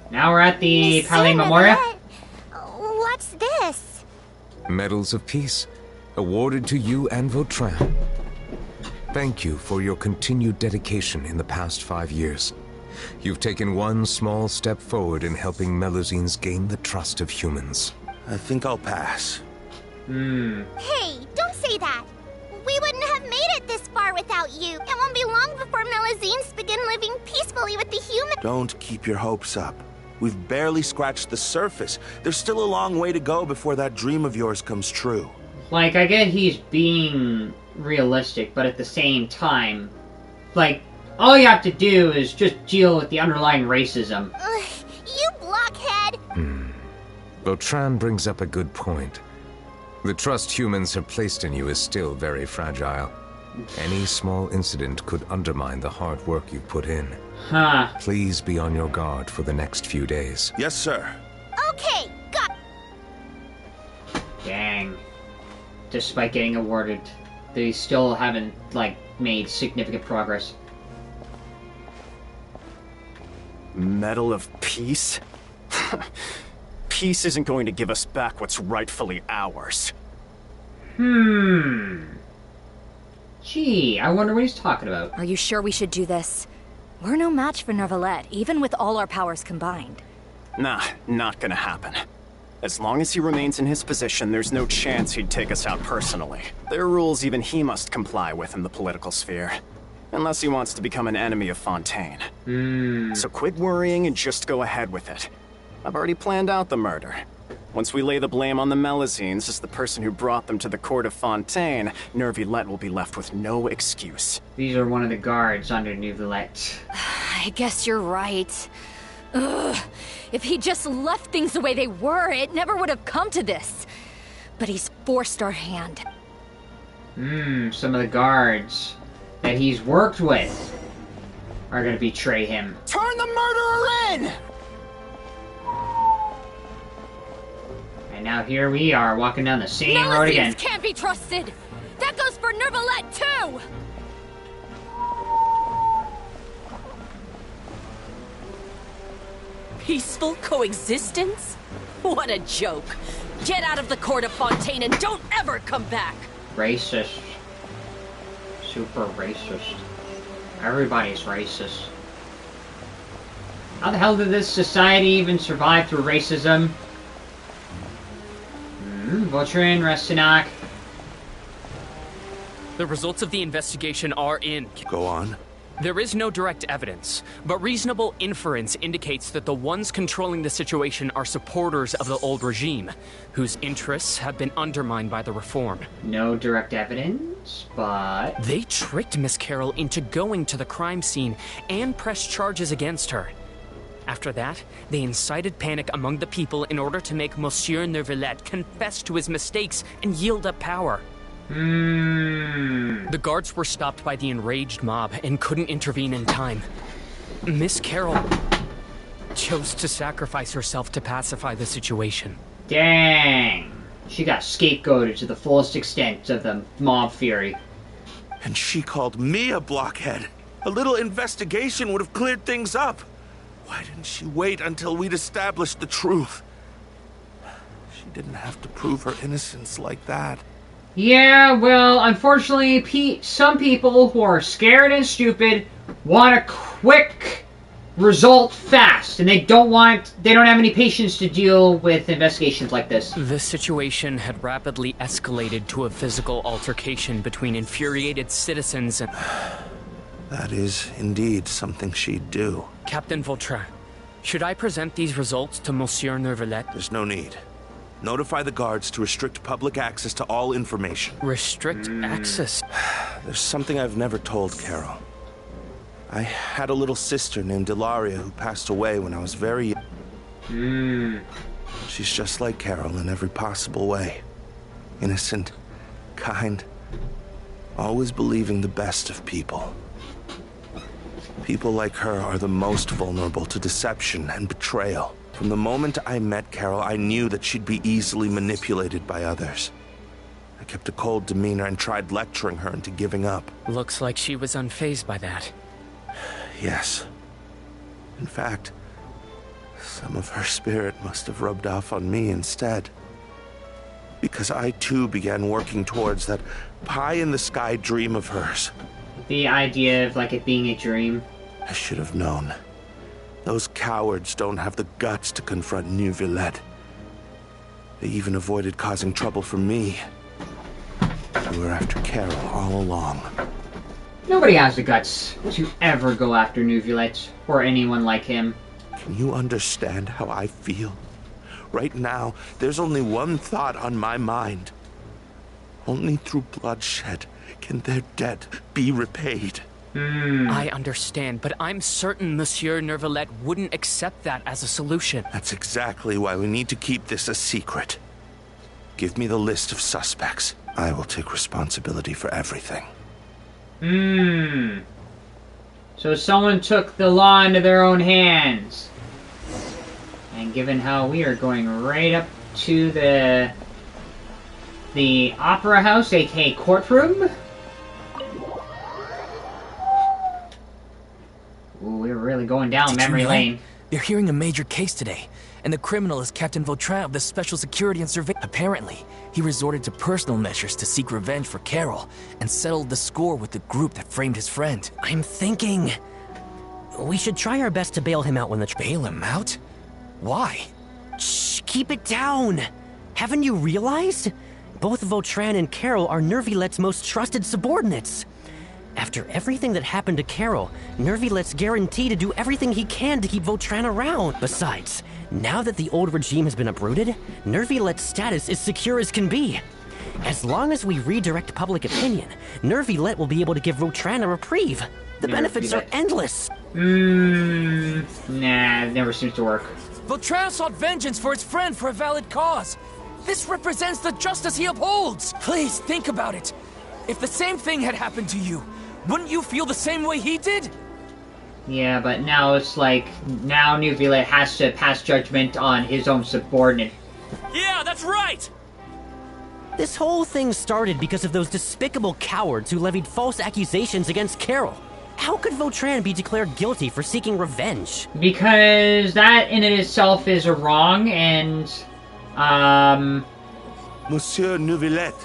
Now we're at the Palais Memorial. What's this? Medals of Peace. awarded to you and Vautrin. Thank you for your continued dedication in the past 5 years. You've taken one small step forward in helping Melusines gain the trust of humans. I think I'll pass. Hey, don't say that. We wouldn't have made it this far without you. It won't be long before Melusines begin living peacefully with the humans. Don't keep your hopes up. We've barely scratched the surface. There's still a long way to go before that dream of yours comes true. Like, I get he's being realistic, but at the same time, like, all you have to do is just deal with the underlying racism. You blockhead! Vautrin brings up a good point. The trust humans have placed in you is still very fragile. Any small incident could undermine the hard work you've put in. Huh. Please be on your guard for the next few days. Yes, sir. Okay, got. Dang. Despite getting awarded, they still haven't, like, made significant progress. Medal of Peace? Peace isn't going to give us back what's rightfully ours. Gee, I wonder what he's talking about. Are you sure we should do this? We're no match for Neuvillette, even with all our powers combined. Nah, not gonna happen. As long as he remains in his position, there's no chance he'd take us out personally. There are rules even he must comply with in the political sphere. Unless he wants to become an enemy of Fontaine. So quit worrying and just go ahead with it. I've already planned out the murder. Once we lay the blame on the Melusines as the person who brought them to the court of Fontaine, Neuvillette will be left with no excuse. These are one of the guards under Neuvillette. I guess you're right. Ugh. If he just left things the way they were, it never would have come to this. But he's forced our hand. Some of the guards that he's worked with are gonna betray him. Turn the murderer in! And now here we are, walking down the same road again. Melusines can't be trusted! That goes for Neuvillette, too! Peaceful coexistence? What a joke. Get out of the court of Fontaine and don't ever come back! Racist. Super racist. Everybody's racist. How the hell did this society even survive through racism? Vautrin, Rastignac. The results of the investigation are in. Go on. There is no direct evidence, but reasonable inference indicates that the ones controlling the situation are supporters of the old regime, whose interests have been undermined by the reform. No direct evidence, but... They tricked Miss Carroll into going to the crime scene and pressed charges against her. After that, they incited panic among the people in order to make Monsieur Neuvillette confess to his mistakes and yield up power. The guards were stopped by the enraged mob and couldn't intervene in time. Miss Carroll chose to sacrifice herself to pacify the situation. Dang. She got scapegoated to the fullest extent of the mob fury. And she called me a blockhead. A little investigation would have cleared things up. Why didn't she wait until we'd established the truth? She didn't have to prove her innocence like that. Yeah, well, unfortunately, some people who are scared and stupid want a quick result fast, and they don't have any patience to deal with investigations like this. The situation had rapidly escalated to a physical altercation between infuriated citizens and... That is indeed something she'd do. Captain Vautrin, should I present these results to Monsieur Neuvillette? There's no need. Notify the guards to restrict public access to all information. Restrict access? There's something I've never told Carol. I had a little sister named Ilaria who passed away when I was very young. She's just like Carol in every possible way. Innocent, kind, always believing the best of people. People like her are the most vulnerable to deception and betrayal. From the moment I met Carol, I knew that she'd be easily manipulated by others. I kept a cold demeanor and tried lecturing her into giving up. Looks like she was unfazed by that. Yes. In fact, some of her spirit must have rubbed off on me instead. Because I too began working towards that pie-in-the-sky dream of hers. The idea of, like, it being a dream. I should have known. Those cowards don't have the guts to confront NEUVILLETE. They even avoided causing trouble for me. They were after Carol all along. Nobody has the guts to ever go after NEUVILLETE or anyone like him. Can you understand how I feel? Right now, there's only one thought on my mind. Only through bloodshed can their debt be repaid. I understand, but I'm certain Monsieur NEUVILLETE wouldn't accept that as a solution. That's exactly why we need to keep this a secret. Give me the list of suspects. I will take responsibility for everything. So someone took the law into their own hands. And given how we are going right up to the Opera House, aka courtroom. Ooh, we're really going down memory lane. They're hearing a major case today, and the criminal is Captain Vautrin of the Special Security and Surveillance. Apparently, he resorted to personal measures to seek revenge for Carol, and settled the score with the group that framed his friend. I'm thinking we should try our best to bail him out when the... Bail him out? Why? Shh, keep it down! Haven't you realized? Both Vautrin and Carol are NEUVILLETE'S most trusted subordinates. After everything that happened to Carol, NEUVILLETE'S guaranteed to do everything he can to keep Vautrin around. Besides, now that the old regime has been uprooted, NEUVILLETE'S status is secure as can be. As long as we redirect public opinion, NEUVILLETE will be able to give Vautrin a reprieve. The benefits are endless. Nah, it never seems to work. Vautrin sought vengeance for his friend for a valid cause. This represents the justice he upholds. Please think about it. If the same thing had happened to you, wouldn't you feel the same way he did? Yeah, but now it's like, now NEUVILLETE has to pass judgment on his own subordinate. Yeah, that's right! This whole thing started because of those despicable cowards who levied false accusations against Carol. How could Vautrin be declared guilty for seeking revenge? Because that in itself is a wrong, and, Monsieur NEUVILLETE.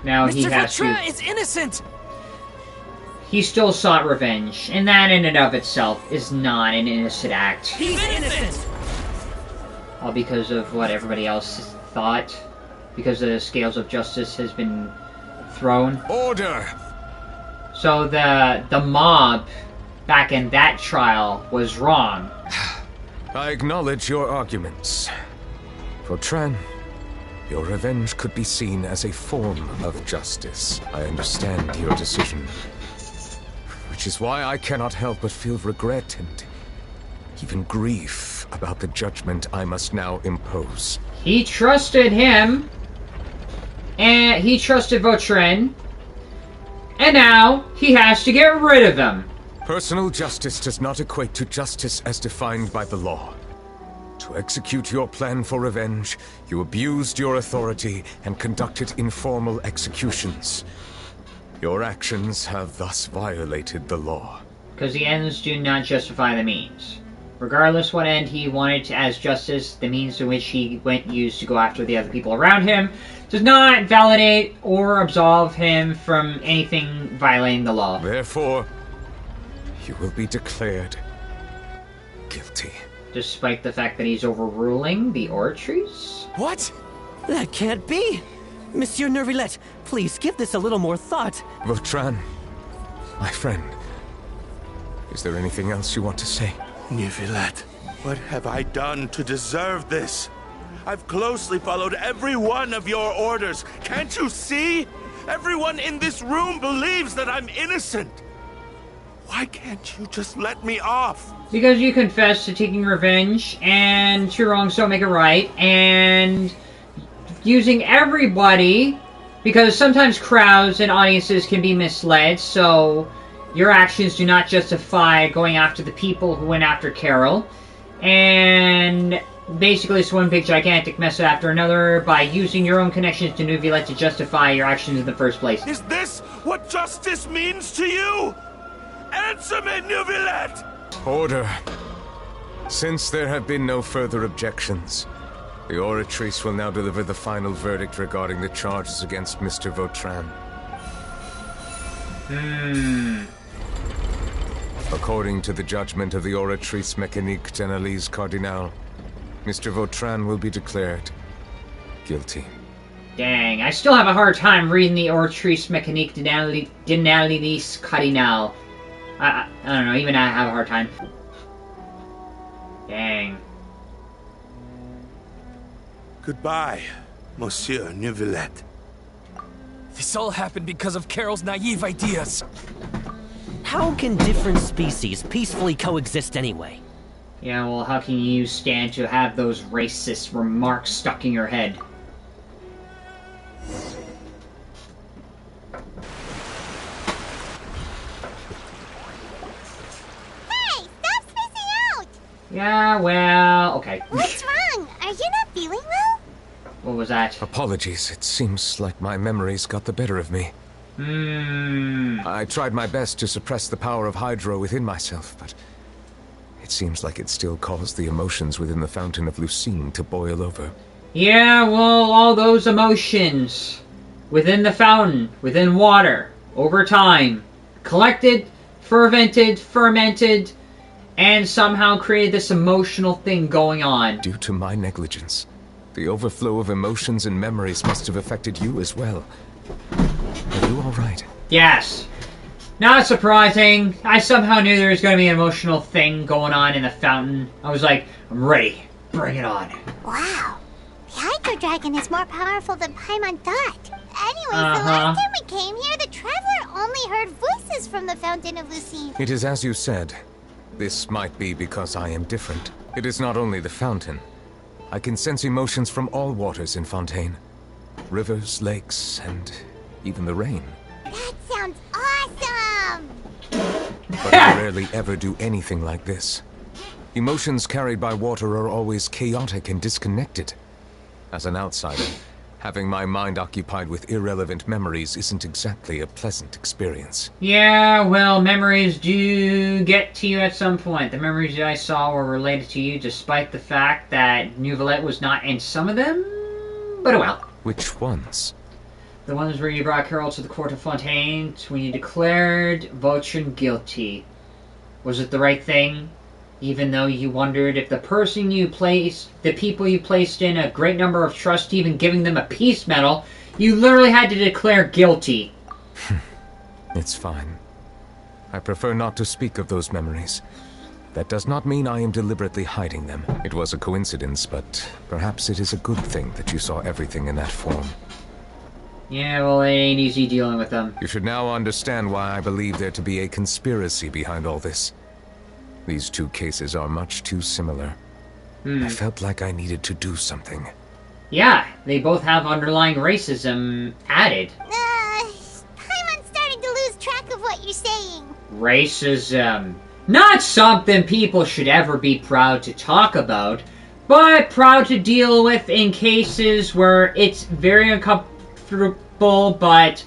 Now Mr. he has Vautrin to... is innocent! He still sought revenge, and that in and of itself is not an innocent act. He's innocent! All because of what everybody else thought. Because the scales of justice has been thrown. Order! So the mob back in that trial was wrong. I acknowledge your arguments. Vautrin, your revenge could be seen as a form of justice. I understand your decision. Which is why I cannot help but feel regret and even grief about the judgment I must now impose. He trusted him, and he trusted Vautrin, and now he has to get rid of them. Personal justice does not equate to justice as defined by the law. To execute your plan for revenge, you abused your authority and conducted informal executions. Your actions have thus violated the law. Because the ends do not justify the means. Regardless what end he wanted as justice, the means to which he used to go after the other people around him does not validate or absolve him from anything violating the law. Therefore, you will be declared guilty. Despite the fact that he's overruling the oratories? What? That can't be! Monsieur NEUVILLETE, please give this a little more thought. Vautrin, my friend, is there anything else you want to say? NEUVILLETE, what have I done to deserve this? I've closely followed every one of your orders. Can't you see? Everyone in this room believes that I'm innocent. Why can't you just let me off? Because you confess to taking revenge, and two wrongs don't make it right, and using everybody, because sometimes crowds and audiences can be misled, so your actions do not justify going after the people who went after Carol, and basically it's one big gigantic mess after another by using your own connections to NEUVILLETE to justify your actions in the first place. Is this what justice means to you? Answer me, NEUVILLETE! Order. Since there have been no further objections, The Oratrice will now deliver the final verdict regarding the charges against Mr. Vautrin. According to the judgment of the Oratrice Mécanique d'Analyse Cardinal, Mr. Vautrin will be declared guilty. Dang, I still have a hard time reading the Oratrice Mécanique d'Analyse Cardinal. I don't know, even I have a hard time. Dang. Goodbye, Monsieur Neuvillette. This all happened because of Carol's naive ideas. How can different species peacefully coexist anyway? Yeah, well, how can you stand to have those racist remarks stuck in your head? Hey, stop spacing out! Yeah, well, okay. What's wrong? Are you not feeling well? What was that? Apologies, it seems like my memories got the better of me. I tried my best to suppress the power of Hydro within myself, but it seems like it still caused the emotions within the Fountain of Lucine to boil over. Yeah, well, all those emotions within the fountain, within water, over time, collected, fermented, and somehow created this emotional thing going on. Due to my negligence, the overflow of emotions and memories must have affected you as well. Are you alright? Yes. Not surprising. I somehow knew there was going to be an emotional thing going on in the fountain. I was like, I'm ready. Bring it on. Wow. The Hydro Dragon is more powerful than Paimon thought. Anyways, the last time we came here, the Traveler only heard voices from the Fountain of Lucine. It is as you said. This might be because I am different. It is not only the fountain. I can sense emotions from all waters in Fontaine. Rivers, lakes, and even the rain. That sounds awesome! But I rarely ever do anything like this. Emotions carried by water are always chaotic and disconnected. As an outsider, having my mind occupied with irrelevant memories isn't exactly a pleasant experience. Yeah, well, memories do get to you at some point. The memories I saw were related to you despite the fact that Neuvillette was not in some of them, but oh well. Which ones? The ones where you brought Carol to the court of Fontaine when you declared Vautrin guilty. Was it the right thing? Even though you wondered if the people you placed in a great number of trust, even giving them a peace medal, you literally had to declare guilty. It's fine. I prefer not to speak of those memories. That does not mean I am deliberately hiding them. It was a coincidence, but perhaps it is a good thing that you saw everything in that form. Yeah, well, it ain't easy dealing with them. You should now understand why I believe there to be a conspiracy behind all this. These two cases are much too similar. I felt like I needed to do something. Yeah, they both have underlying racism added. Paimon's starting to lose track of what you're saying. Racism. Not something people should ever be proud to talk about, but proud to deal with in cases where it's very uncomfortable, but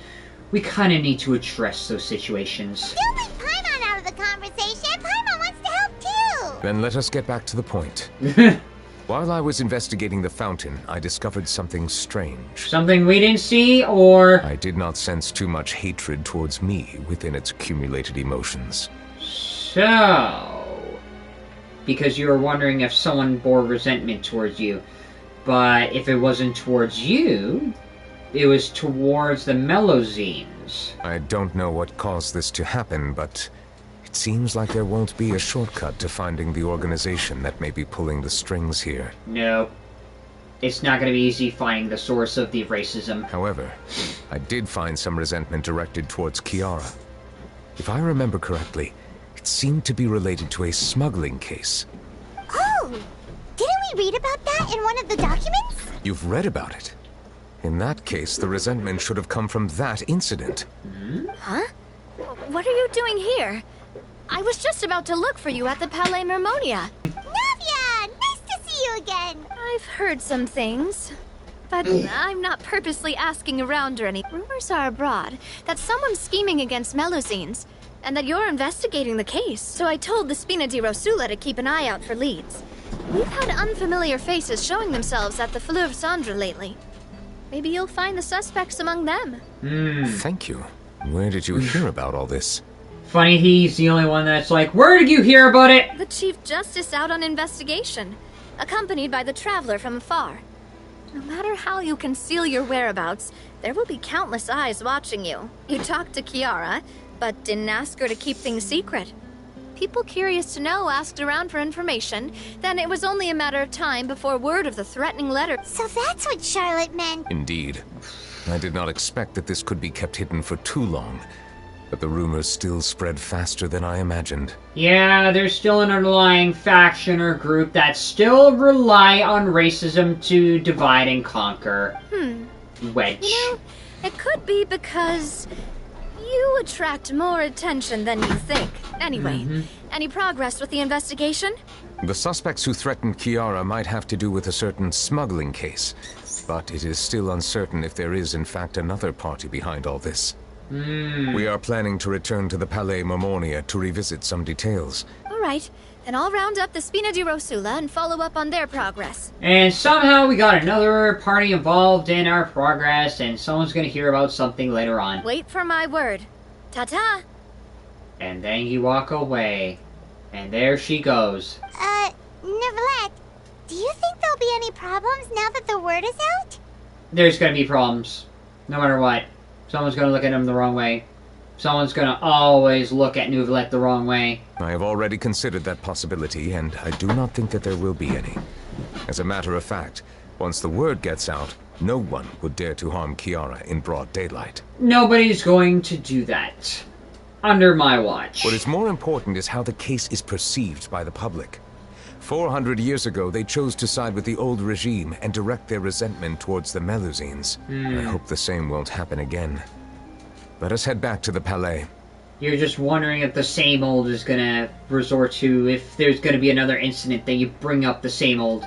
we kind of need to address those situations. Don't leave Paimon out of the conversation. Paimon wants to help too. Then let us get back to the point. While I was investigating the fountain, I discovered something strange. Something we didn't see, or... I did not sense too much hatred towards me within its accumulated emotions. So... Because you were wondering if someone bore resentment towards you. But if it wasn't towards you, it was towards the Melusines. I don't know what caused this to happen, but it seems like there won't be a shortcut to finding the organization that may be pulling the strings here. No. It's not going to be easy finding the source of the racism. However, I did find some resentment directed towards Kiara. If I remember correctly, it seemed to be related to a smuggling case. Oh! Didn't we read about that in one of the documents? You've read about it? In that case, the resentment should have come from that incident. Huh? What are you doing here? I was just about to look for you at the Palais Mermonia. Navia! Nice to see you again! I've heard some things, but I'm not purposely asking around or anything. Rumors are abroad that someone's scheming against Melusines, and that you're investigating the case. So I told the Spina di Rosula to keep an eye out for leads. We've had unfamiliar faces showing themselves at the Fleuve Cendre lately. Maybe you'll find the suspects among them. Thank you. Where did you hear about all this? Funny, he's the only one that's like, where did you hear about it? The Chief Justice out on investigation, accompanied by the Traveler from afar. No matter how you conceal your whereabouts, there will be countless eyes watching you. You talked to Kiara, but didn't ask her to keep things secret. People curious to know asked around for information, then it was only a matter of time before word of the threatening letter. So that's what Charlotte meant. Indeed. I did not expect that this could be kept hidden for too long, but the rumors still spread faster than I imagined. Yeah, there's still an underlying faction or group that still rely on racism to divide and conquer. Wedge. You know, it could be because you attract more attention than you think. Anyway, any progress with the investigation? The suspects who threatened Kiara might have to do with a certain smuggling case, but it is still uncertain if there is in fact another party behind all this. We are planning to return to the Palais Marmonia to revisit some details. All right, then I'll round up the Spina di Rosula and follow up on their progress. And somehow we got another party involved in our progress, and someone's gonna hear about something later on. Wait for my word. Ta-ta! And then you walk away. And there she goes. Neuvillette, do you think there'll be any problems now that the word is out? There's gonna be problems. No matter what. Someone's gonna look at him the wrong way. Someone's gonna always look at Neuvillette the wrong way. I have already considered that possibility, and I do not think that there will be any. As a matter of fact, once the word gets out, no one would dare to harm Kiara in broad daylight. Nobody's going to do that. Under my watch. What is more important is how the case is perceived by the public. 400 years ago, they chose to side with the old regime and direct their resentment towards the Melusines. I hope the same won't happen again. Let us head back to the Palais. You're just wondering if the same old is gonna resort to, if there's gonna be another incident that you bring up the same old.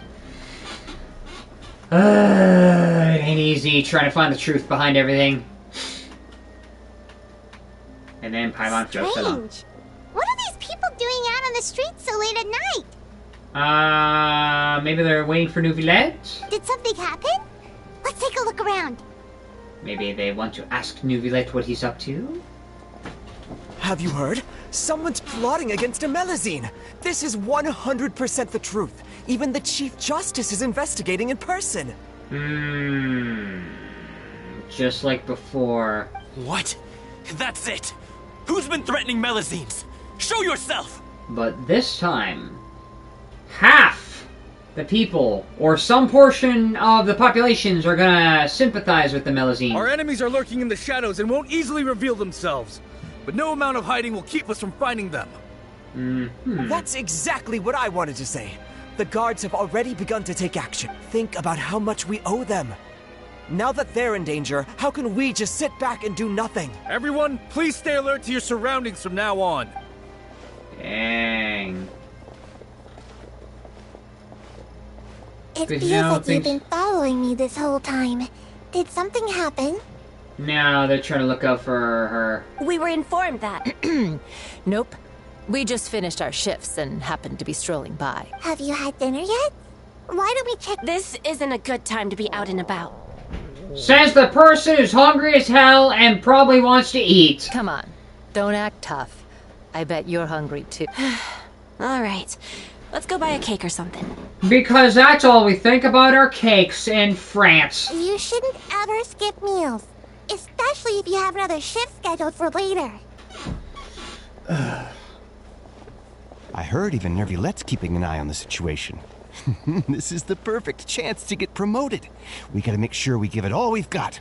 It ain't easy trying to find the truth behind everything. And then Paimon jokes it on. What are these people doing out on the streets so late at night? Maybe they're waiting for Neuvillette? Did something happen? Let's take a look around. Maybe they want to ask Neuvillette what he's up to? Have you heard? Someone's plotting against a Melusine! This is 100% the truth. Even the Chief Justice is investigating in person. Just like before. What? That's it! Who's been threatening Melusines? Show yourself! But this time, half the people, or some portion of the populations, are gonna sympathize with the Melusine. Our enemies are lurking in the shadows and won't easily reveal themselves. But no amount of hiding will keep us from finding them. That's exactly what I wanted to say. The guards have already begun to take action. Think about how much we owe them. Now that they're in danger, how can we just sit back and do nothing? Everyone, please stay alert to your surroundings from now on. Dang. It feels like you've been following me this whole time. Did something happen? No, they're trying to look out for her. We were informed that. Nope. We just finished our shifts and happened to be strolling by. Have you had dinner yet? Why don't we check? This isn't a good time to be out and about. Says the person who's hungry as hell and probably wants to eat. Come on. Don't act tough. I bet you're hungry too. All right. Let's go buy a cake or something. Because that's all we think about are cakes in France. You shouldn't ever skip meals. Especially if you have another shift scheduled for later. I heard even Neuvillette's keeping an eye on the situation. This is the perfect chance to get promoted. We gotta make sure we give it all we've got.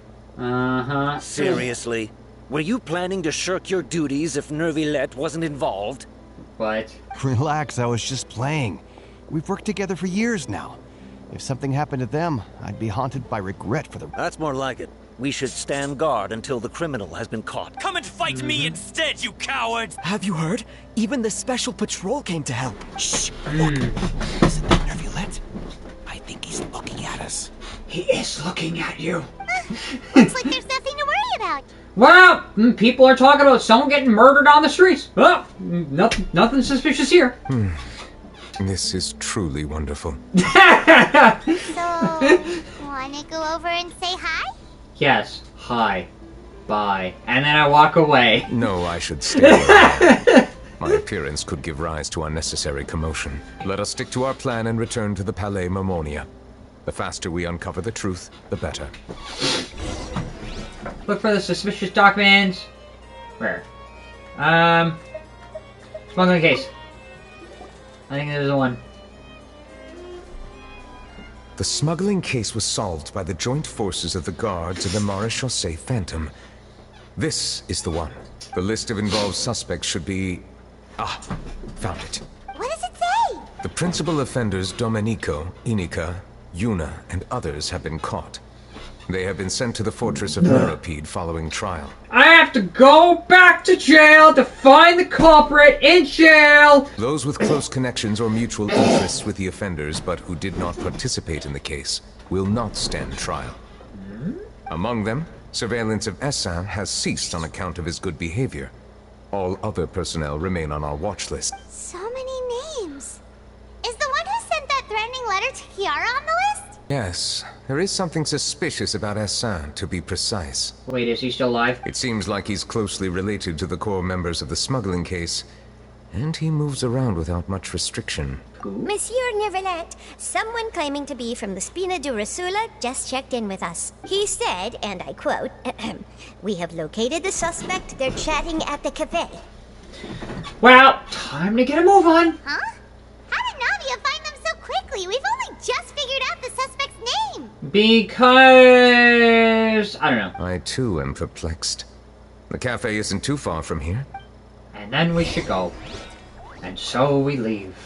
Seriously? Were you planning to shirk your duties if Neuvillette wasn't involved? What? Relax, I was just playing. We've worked together for years now. If something happened to them, I'd be haunted by regret for the... That's more like it. We should stand guard until the criminal has been caught. Come and fight me instead, you cowards! Have you heard? Even the special patrol came to help. Shh! Look! Isn't that Neuvillette? I think he's looking at us. He is looking at you. Looks like there's nothing to worry about. Well, people are talking about someone getting murdered on the streets. Well, nothing suspicious here. This is truly wonderful. So, wanna go over and say hi? Yes. Hi. Bye. And then I walk away. No, I should stay away. My appearance could give rise to unnecessary commotion. Let us stick to our plan and return to the Palais Mermonia. The faster we uncover the truth, the better. Look for the suspicious documents. Where? Smuggling case. I think there's the one. The smuggling case was solved by the joint forces of the guards and the Maréchaussée Phantom. This is the one. The list of involved suspects should be... Ah, found it. What does it say? The principal offenders Domenico, Inica, Yuna, and others have been caught. They have been sent to the fortress of Meropide following trial. I have to go back to jail to find the culprit in jail! Those with close connections or mutual interests with the offenders, but who did not participate in the case, will not stand trial. Among them, surveillance of Essin has ceased on account of his good behavior. All other personnel remain on our watch list. So many names. Is the one who sent that threatening letter to Kiara on the list? Yes, there is something suspicious about Essin, to be precise. Wait, is he still alive? It seems like he's closely related to the core members of the smuggling case, and he moves around without much restriction. Monsieur Neuvillette, someone claiming to be from the Spina Durasula just checked in with us. He said, and I quote, "We have located the suspect. They're chatting at the cafe." Well, time to get a move on. Huh? How did Navia find them so quickly? We've only just figured out the suspect's name. Because... I don't know. I too am perplexed. The cafe isn't too far from here. And then we should go. And so we leave.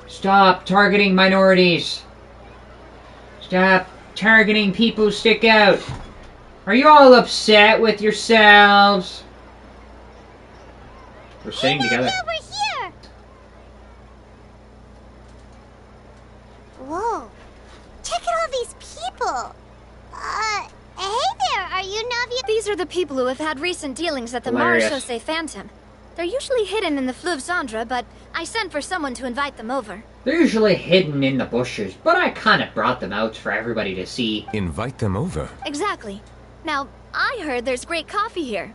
Stop targeting minorities. Stop targeting people who stick out. Are you all upset with yourselves? We're sitting together. Yeah, we're here. Whoa. Check out all these people. Hey there, are you Navia? These are the people who have had recent dealings at the Maréchaussée Phantom. They're usually hidden in the Fleuve Cendre, but I sent for someone to invite them over. They're usually hidden in the bushes, but I kind of brought them out for everybody to see. Invite them over? Exactly. Now, I heard there's great coffee here.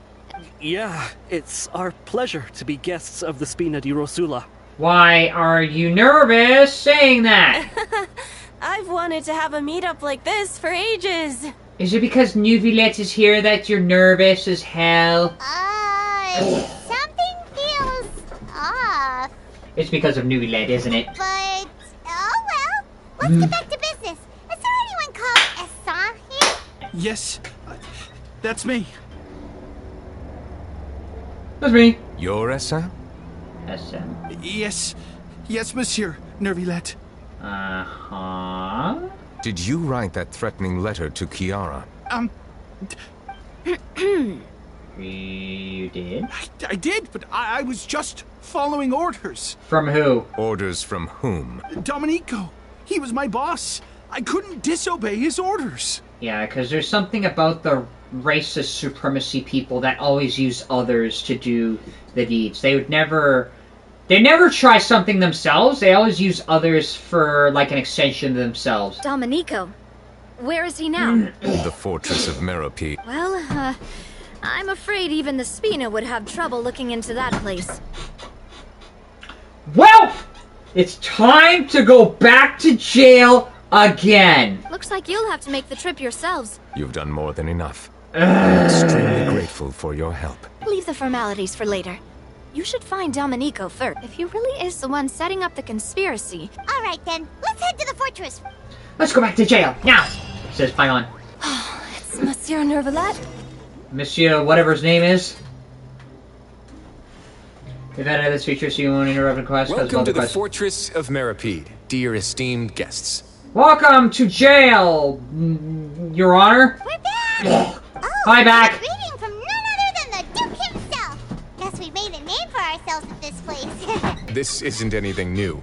Yeah, it's our pleasure to be guests of the Spina di Rosula. Why are you nervous saying that? I've wanted to have a meetup like this for ages. Is it because NEUVILLETE'S is here that you're nervous as hell? Something feels off. It's because of NEUVILLETE, isn't it? But, oh well. Let's get back to business. Is there anyone called Essin here? Yes, that's me. That's me. You're Essin? Essin. Yes, monsieur Neuvillette. Uh-huh. Did you write that threatening letter to Kiara? You did? I did, but I was just following orders. From who? Orders from whom? Domenico. He was my boss. I couldn't disobey his orders. Yeah, because there's something about the racist supremacy people that always use others to do the deeds. They never try something themselves. They always use others for, like, an extension of themselves. Domenico. Where is he now? The fortress of Meropide. Well, I'm afraid even the Spina would have trouble looking into that place. Well, it's time to go back to jail again. Looks like you'll have to make the trip yourselves. You've done more than enough. I'm extremely grateful for your help. Leave the formalities for later. You should find Domenico first. If he really is the one setting up the conspiracy. All right then, let's head to the fortress. Let's go back to jail, now! Says Paimon. It's Monsieur Neuvillette. Monsieur, whatever his name is. We've added this feature so you won't interrupt a quest. Welcome to the fortress of Meropide, dear esteemed guests. Welcome to jail, Your Honor. We're back! Hi, back. Greeting from none other than the Duke himself. Guess we've made a name for ourselves at this place. This isn't anything new.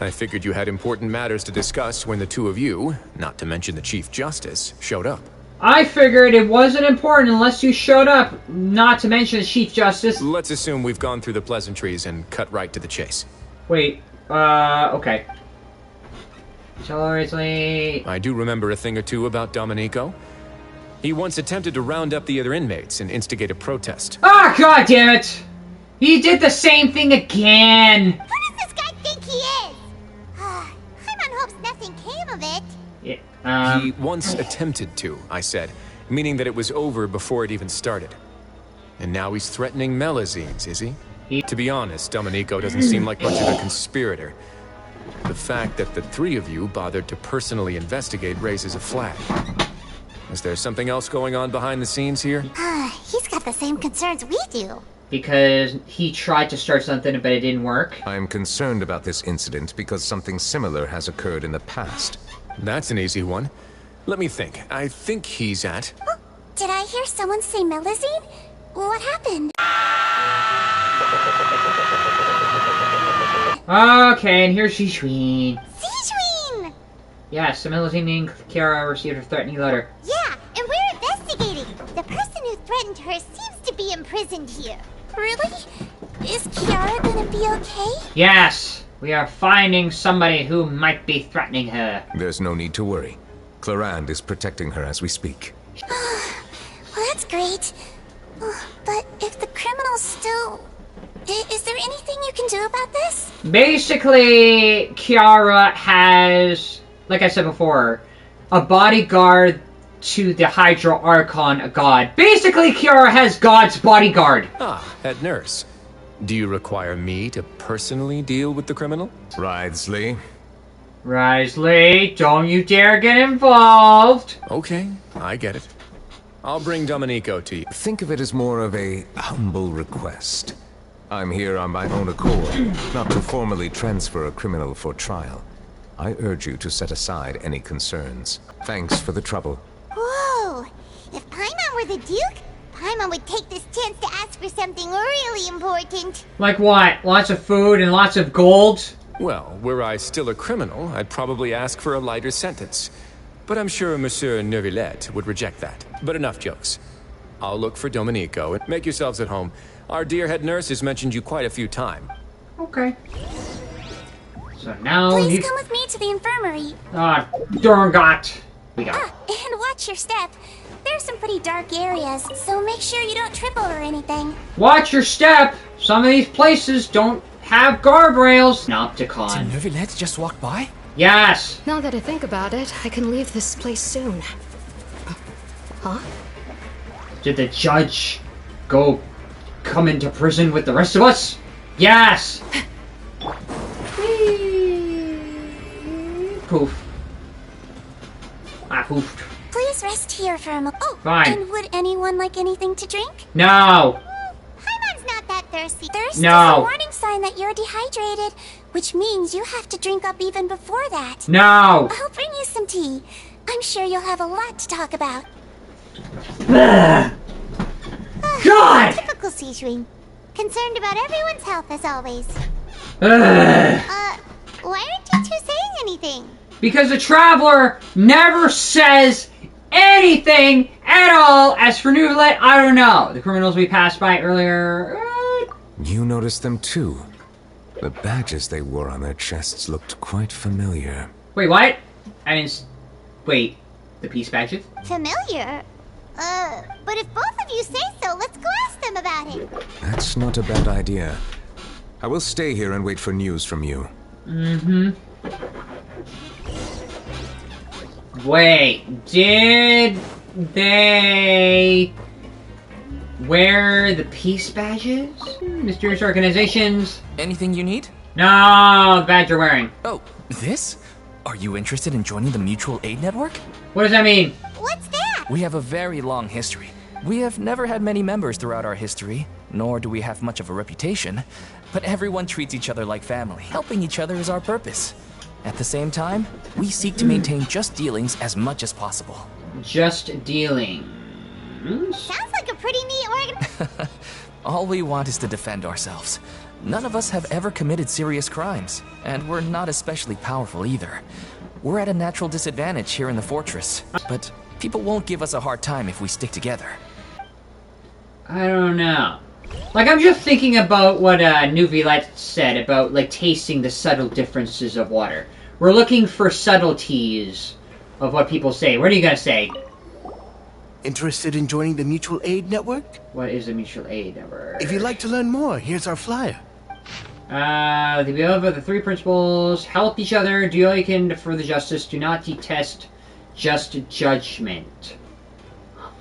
I figured you had important matters to discuss when the two of you, not to mention the Chief Justice, showed up. I figured it wasn't important unless you showed up, not to mention the Chief Justice. Let's assume we've gone through the pleasantries and cut right to the chase. Wait, Okay. Seriously. I do remember a thing or two about Domenico. He once attempted to round up the other inmates and instigate a protest. Ah, god damn it! He did the same thing again! Who does this guy think he is? Paimon hopes nothing came of it. Yeah, He once attempted to, I said, meaning that it was over before it even started. And now he's threatening Melazines, is he? To be honest, Domenico doesn't seem like much of a conspirator. The fact that the three of you bothered to personally investigate raises a flag. Is there something else going on behind the scenes here? He's got the same concerns we do. Because he tried to start something, but it didn't work. I'm concerned about this incident because something similar has occurred in the past. That's an easy one. Let me think. I think he's at... Oh, did I hear someone say Melazine? What happened? Okay, and here's Xixuin. Xixuin! Yes, the Melazine and Kiara received a threatening letter. Yeah, and we're investigating. The person who threatened her seems to be imprisoned here. Really? Is Kiara gonna be okay? Yes, we are finding somebody who might be threatening her. There's no need to worry. Clarande is protecting her as we speak. Well, that's great. But if the criminal's still... Is there anything you can do about this? Basically, Kiara has, like I said before, a bodyguard to the Hydro Archon, a god. Basically, Kiara has God's bodyguard. Ah, head nurse. Do you require me to personally deal with the criminal? Wriothesley. Wriothesley, don't you dare get involved. Okay, I get it. I'll bring Domenico to you. Think of it as more of a humble request. I'm here on my own accord, not to formally transfer a criminal for trial. I urge you to set aside any concerns. Thanks for the trouble. Whoa! If Paimon were the Duke, Paimon would take this chance to ask for something really important. Like what? Lots of food and lots of gold? Well, were I still a criminal, I'd probably ask for a lighter sentence. But I'm sure Monsieur Neuvillette would reject that. But enough jokes. I'll look for Domenico and make yourselves at home. Our dear head nurse has mentioned you quite a few times. Okay. So now Please come with me to the infirmary. Ah, darn got. We got. And watch your step. There's some pretty dark areas, so make sure you don't trip over anything. Watch your step. Some of these places don't have guardrails. Nopticon. Did Neuvillette just walk by? Yes. Now that I think about it, I can leave this place soon. Huh? Did the judge come into prison with the rest of us? Yes! Poof. I poofed. Please rest here for a moment. Oh, fine. And would anyone like anything to drink? No! Paimon's not that thirsty. Thirst No. is a warning sign that you're dehydrated, which means you have to drink up even before that. No! I'll bring you some tea. I'm sure you'll have a lot to talk about. God! Typical Xixuin. Concerned about everyone's health as always. Why aren't you two saying anything? Because the Traveler never says anything at all. As for Neuvillette, I don't know. The criminals we passed by earlier... You noticed them too. The badges they wore on their chests looked quite familiar. Wait, what? I didn't... Wait, the peace badges? Familiar? But if both of you say so, let's go ask them about it. That's not a bad idea. I will stay here and wait for news from you. Mm-hmm. Wait, did they wear the peace badges? Mysterious organizations? Anything you need? No, the badge you're wearing. Oh, this? Are you interested in joining the Mutual Aid Network? What does that mean? What's that? We have a very long history. We have never had many members throughout our history, nor do we have much of a reputation, but everyone treats each other like family. Helping each other is our purpose. At the same time, we seek to maintain just dealings as much as possible. Just dealing. Sounds like a pretty neat organ. All we want is to defend ourselves. None of us have ever committed serious crimes, and we're not especially powerful either. We're at a natural disadvantage here in the fortress, but people won't give us a hard time if we stick together. I don't know. Like, I'm just thinking about what NEUVILLETE said about, like, tasting the subtle differences of water. We're looking for subtleties of what people say. What are you gonna say? Interested in joining the Mutual Aid Network? What is a Mutual Aid Network? If you'd like to learn more, here's our flyer. The beloved of the three principles: help each other, do all you can for the justice, do not detest just judgment.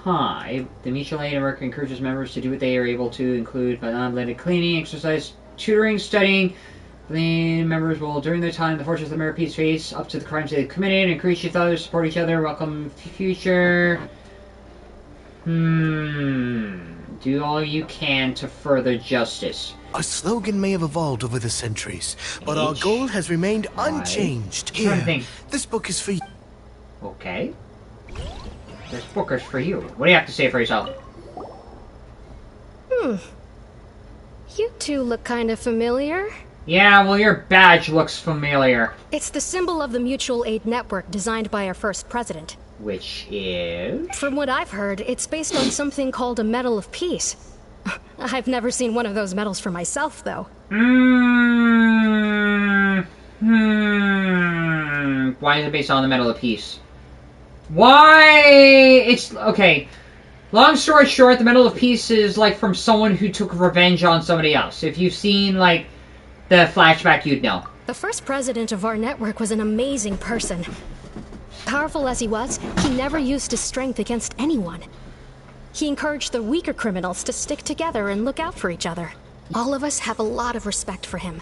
Huh. The Mutual Aid Network encourages members to do what they are able to, include non-related cleaning, exercise, tutoring, studying. The members will, during their time, the fortunes of the Mirror Peace face up to the crimes they've committed, encourage each other, support each other, welcome future. Do all you can to further justice. Our slogan may have evolved over the centuries, but our goal has remained unchanged. Here, this book is for you. Okay. This book is for you. What do you have to say for yourself? You two look kind of familiar. Yeah, well, your badge looks familiar. It's the symbol of the Mutual Aid Network designed by our first president. Which is? From what I've heard, it's based on something called a Medal of Peace. I've never seen one of those medals for myself, though. Why is it based on the Medal of Peace? Why? It's... okay. Long story short, the Medal of Peace is, like, from someone who took revenge on somebody else. If you've seen, like, the flashback, you'd know. The first president of our network was an amazing person. Powerful as he was, he never used his strength against anyone. He encouraged the weaker criminals to stick together and look out for each other. All of us have a lot of respect for him.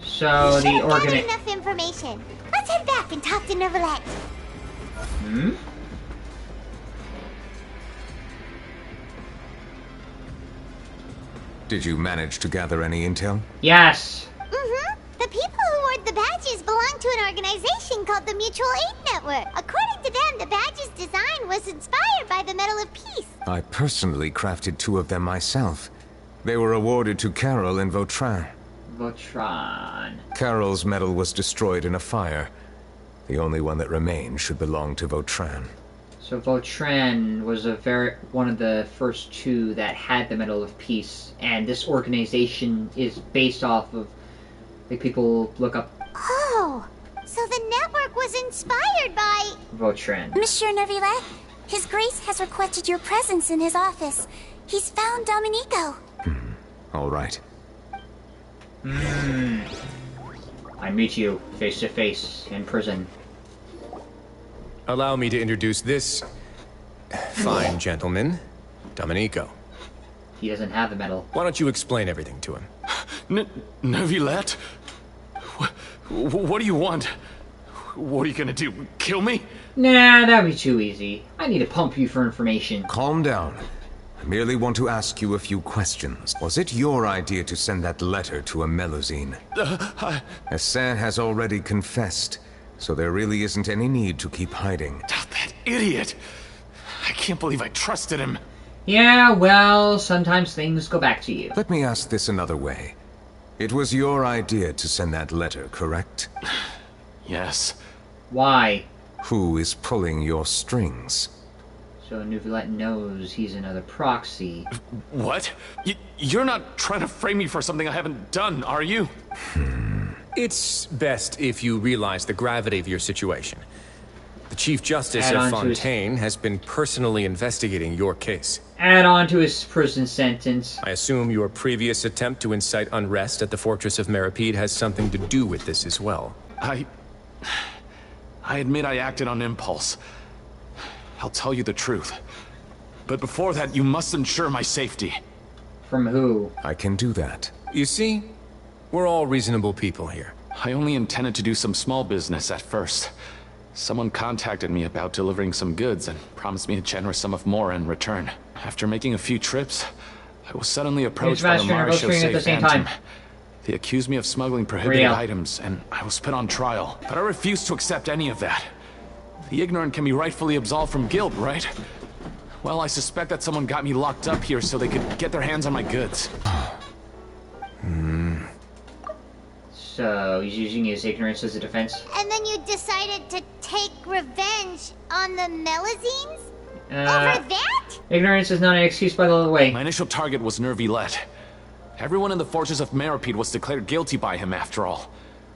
So the gathered enough information. Let's head back and talk to NEUVILLETE. Did you manage to gather any intel? Yes. The people who wore the badges belong to an organization called the Mutual Aid Network. According to them, the badge's design was inspired by the Medal of Peace. I personally crafted 2 of them myself. They were awarded to Carol and Vautrin. Carol's medal was destroyed in a fire. The only one that remained should belong to Vautrin. So Vautrin was one of the first 2 that had the Medal of Peace, and this organization is based off of, like, people look up. Oh, so the network was inspired by Vautrin. Monsieur NEUVILLETE, His Grace has requested your presence in his office. He's found Domenico. All right. I meet you face to face in prison. Allow me to introduce this fine gentleman, Domenico. He doesn't have the medal. Why don't you explain everything to him? NEUVILLETE? What do you want? What are you gonna do? Kill me? Nah, that'd be too easy. I need to pump you for information. Calm down. I merely want to ask you a few questions. Was it your idea to send that letter to a Melusine? Hassan has already confessed, so there really isn't any need to keep hiding. That idiot! I can't believe I trusted him. Yeah, well, sometimes things go back to you. Let me ask this another way. It was your idea to send that letter, correct? Yes. Why? Who is pulling your strings? So NEUVILLETE knows he's another proxy. What? You're not trying to frame me for something I haven't done, are you? It's best if you realize the gravity of your situation. The Chief Justice of Fontaine has been personally investigating your case. Add on to his prison sentence. I assume your previous attempt to incite unrest at the Fortress of Meripede has something to do with this as well. I admit I acted on impulse. I'll tell you the truth. But before that, you must ensure my safety. From who? I can do that. You see, we're all reasonable people here. I only intended to do some small business at first. Someone contacted me about delivering some goods and promised me a generous sum of more in return. After making a few trips, I was suddenly approached by the Mare Chaussee Phantom. They accused me of smuggling prohibited items, and I was put on trial. But I refused to accept any of that. The ignorant can be rightfully absolved from guilt, right? Well, I suspect that someone got me locked up here so they could get their hands on my goods. So, he's using his ignorance as a defense? And then you decided to take revenge on the Melusines? Over that? Ignorance is not an excuse, by the way. My initial target was NEUVILLETE. Everyone in the Fortress of Meropide was declared guilty by him, after all.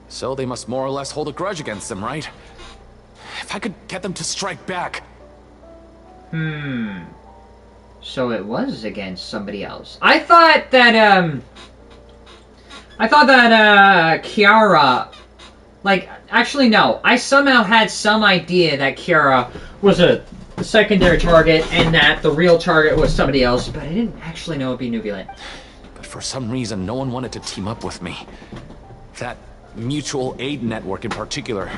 So they must more or less hold a grudge against him, right? If I could get them to strike back... So it was against somebody else. I thought that, Kiara... Like, actually, no. I somehow had some idea that Kiara was a secondary target and that the real target was somebody else, but I didn't actually know it'd be NEUVILLETE. But for some reason, no one wanted to team up with me. That mutual aid network in particular.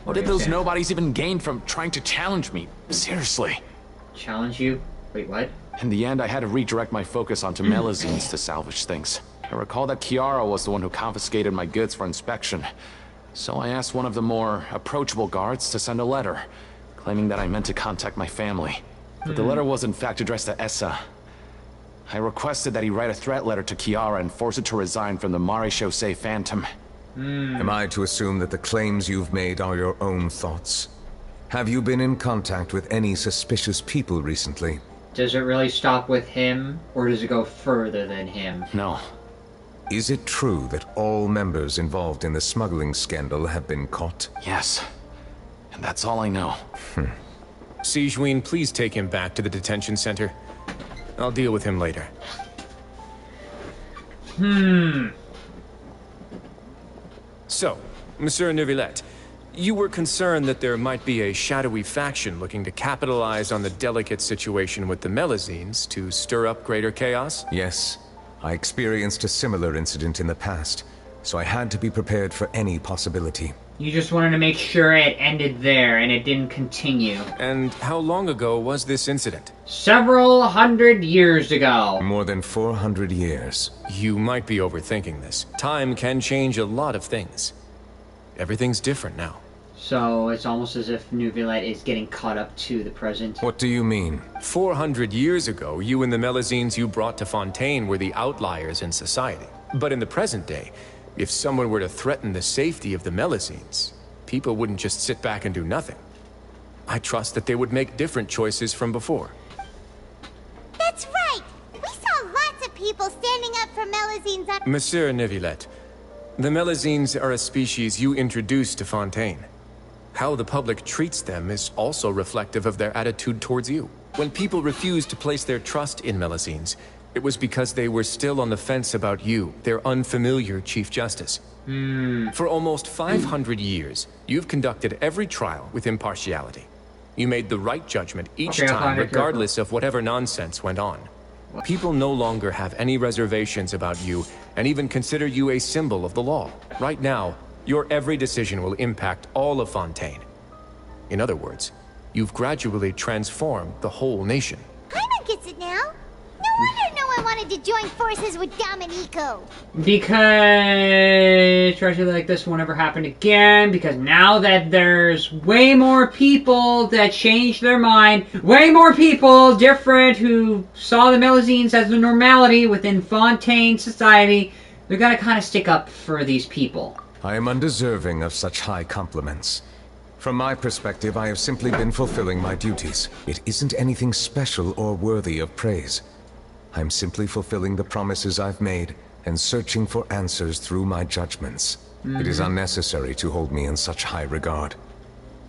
What did those nobodies even gain from trying to challenge me? Seriously. Challenge you? Wait, what? In the end, I had to redirect my focus onto Melazines to salvage things. I recall that Kiara was the one who confiscated my goods for inspection. So I asked one of the more approachable guards to send a letter, claiming that I meant to contact my family. But the letter was in fact addressed to Essa. I requested that he write a threat letter to Kiara and force her to resign from the Maréchaussée Phantom. Am I to assume that the claims you've made are your own thoughts? Have you been in contact with any suspicious people recently? Does it really stop with him, or does it go further than him? No. Is it true that all members involved in the smuggling scandal have been caught? Yes. And that's all I know. Sigewinne, please take him back to the detention center. I'll deal with him later. So, Monsieur NEUVILLETE, you were concerned that there might be a shadowy faction looking to capitalize on the delicate situation with the Melazines to stir up greater chaos? Yes. I experienced a similar incident in the past, so I had to be prepared for any possibility. You just wanted to make sure it ended there and it didn't continue. And how long ago was this incident? Several hundred years ago. More than 400 years. You might be overthinking this. Time can change a lot of things. Everything's different now. So it's almost as if NEUVILLETE is getting caught up to the present. What do you mean? 400 years ago, you and the Melazines you brought to Fontaine were the outliers in society. But in the present day, if someone were to threaten the safety of the Melazines, people wouldn't just sit back and do nothing. I trust that they would make different choices from before. That's right! We saw lots of people standing up for Melazines on— Monsieur NEUVILLETE, the Melazines are a species you introduced to Fontaine. How the public treats them is also reflective of their attitude towards you. When people refused to place their trust in Melazines, it was because they were still on the fence about you, their unfamiliar Chief Justice. For almost 500 years, you've conducted every trial with impartiality. You made the right judgment each time, regardless of whatever nonsense went on. People no longer have any reservations about you, and even consider you a symbol of the law. Right now, your every decision will impact all of Fontaine. In other words, you've gradually transformed the whole nation. Paimon gets it now. No wonder no one wanted to join forces with Domenico. Because tragedy like this won't ever happen again, because now that there's way more people that changed their mind, way more people different who saw the Melazines as the normality within Fontaine society, they're gonna kind of stick up for these people. I am undeserving of such high compliments. From my perspective, I have simply been fulfilling my duties. It isn't anything special or worthy of praise. I'm simply fulfilling the promises I've made and searching for answers through my judgments. It is unnecessary to hold me in such high regard.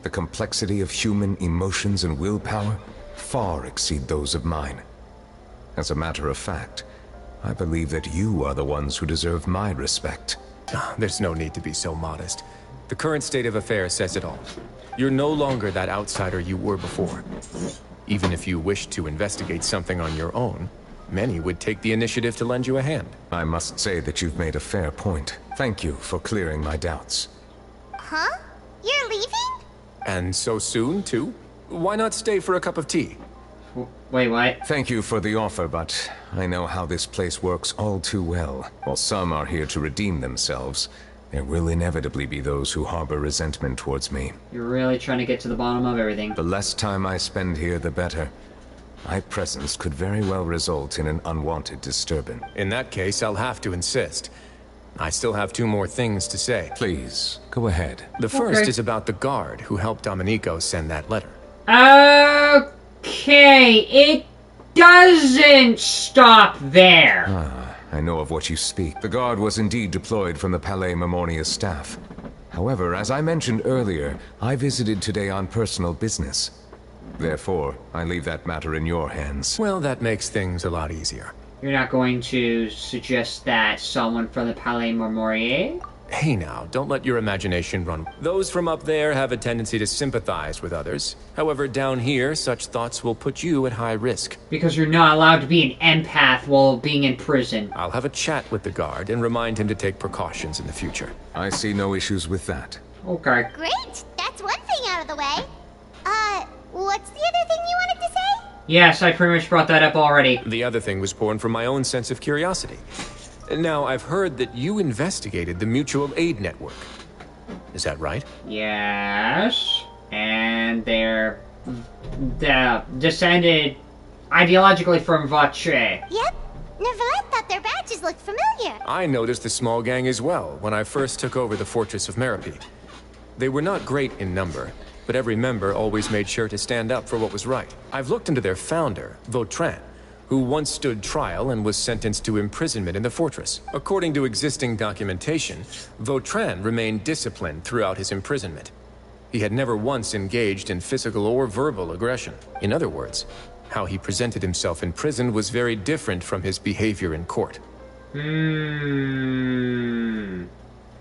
The complexity of human emotions and willpower far exceed those of mine. As a matter of fact, I believe that you are the ones who deserve my respect. There's no need to be so modest. The current state of affairs says it all. You're no longer that outsider you were before. Even if you wished to investigate something on your own, many would take the initiative to lend you a hand. I must say that you've made a fair point. Thank you for clearing my doubts. Huh? You're leaving? And so soon, too? Why not stay for a cup of tea? Wait, what? Thank you for the offer, but I know how this place works all too well. While some are here to redeem themselves, there will inevitably be those who harbor resentment towards me. You're really trying to get to the bottom of everything. The less time I spend here, the better. My presence could very well result in an unwanted disturbance. In that case, I'll have to insist. I still have 2 more things to say. Please, go ahead. The first is about the guard who helped Domenico send that letter. Okay, it doesn't stop there. Ah, I know of what you speak. The guard was indeed deployed from the Palais Memoria's staff. However, as I mentioned earlier, I visited today on personal business. Therefore, I leave that matter in your hands. Well, that makes things a lot easier. You're not going to suggest that someone from the Palais Memorial? Hey now, don't let your imagination run. Those from up there have a tendency to sympathize with others. However, down here, such thoughts will put you at high risk. Because you're not allowed to be an empath while being in prison. I'll have a chat with the guard and remind him to take precautions in the future. I see no issues with that. Okay. Great! That's one thing out of the way. What's the other thing you wanted to say? Yes, I pretty much brought that up already. The other thing was born from my own sense of curiosity. Now, I've heard that you investigated the mutual aid network. Is that right? Yes. And they're descended ideologically from Votre. Yep. Neuvillette thought their badges looked familiar. I noticed the small gang as well when I first took over the Fortress of Meripede. They were not great in number, but every member always made sure to stand up for what was right. I've looked into their founder, Vautrin, who once stood trial and was sentenced to imprisonment in the fortress. According to existing documentation, Vautrin remained disciplined throughout his imprisonment. He had never once engaged in physical or verbal aggression. In other words, how he presented himself in prison was very different from his behavior in court.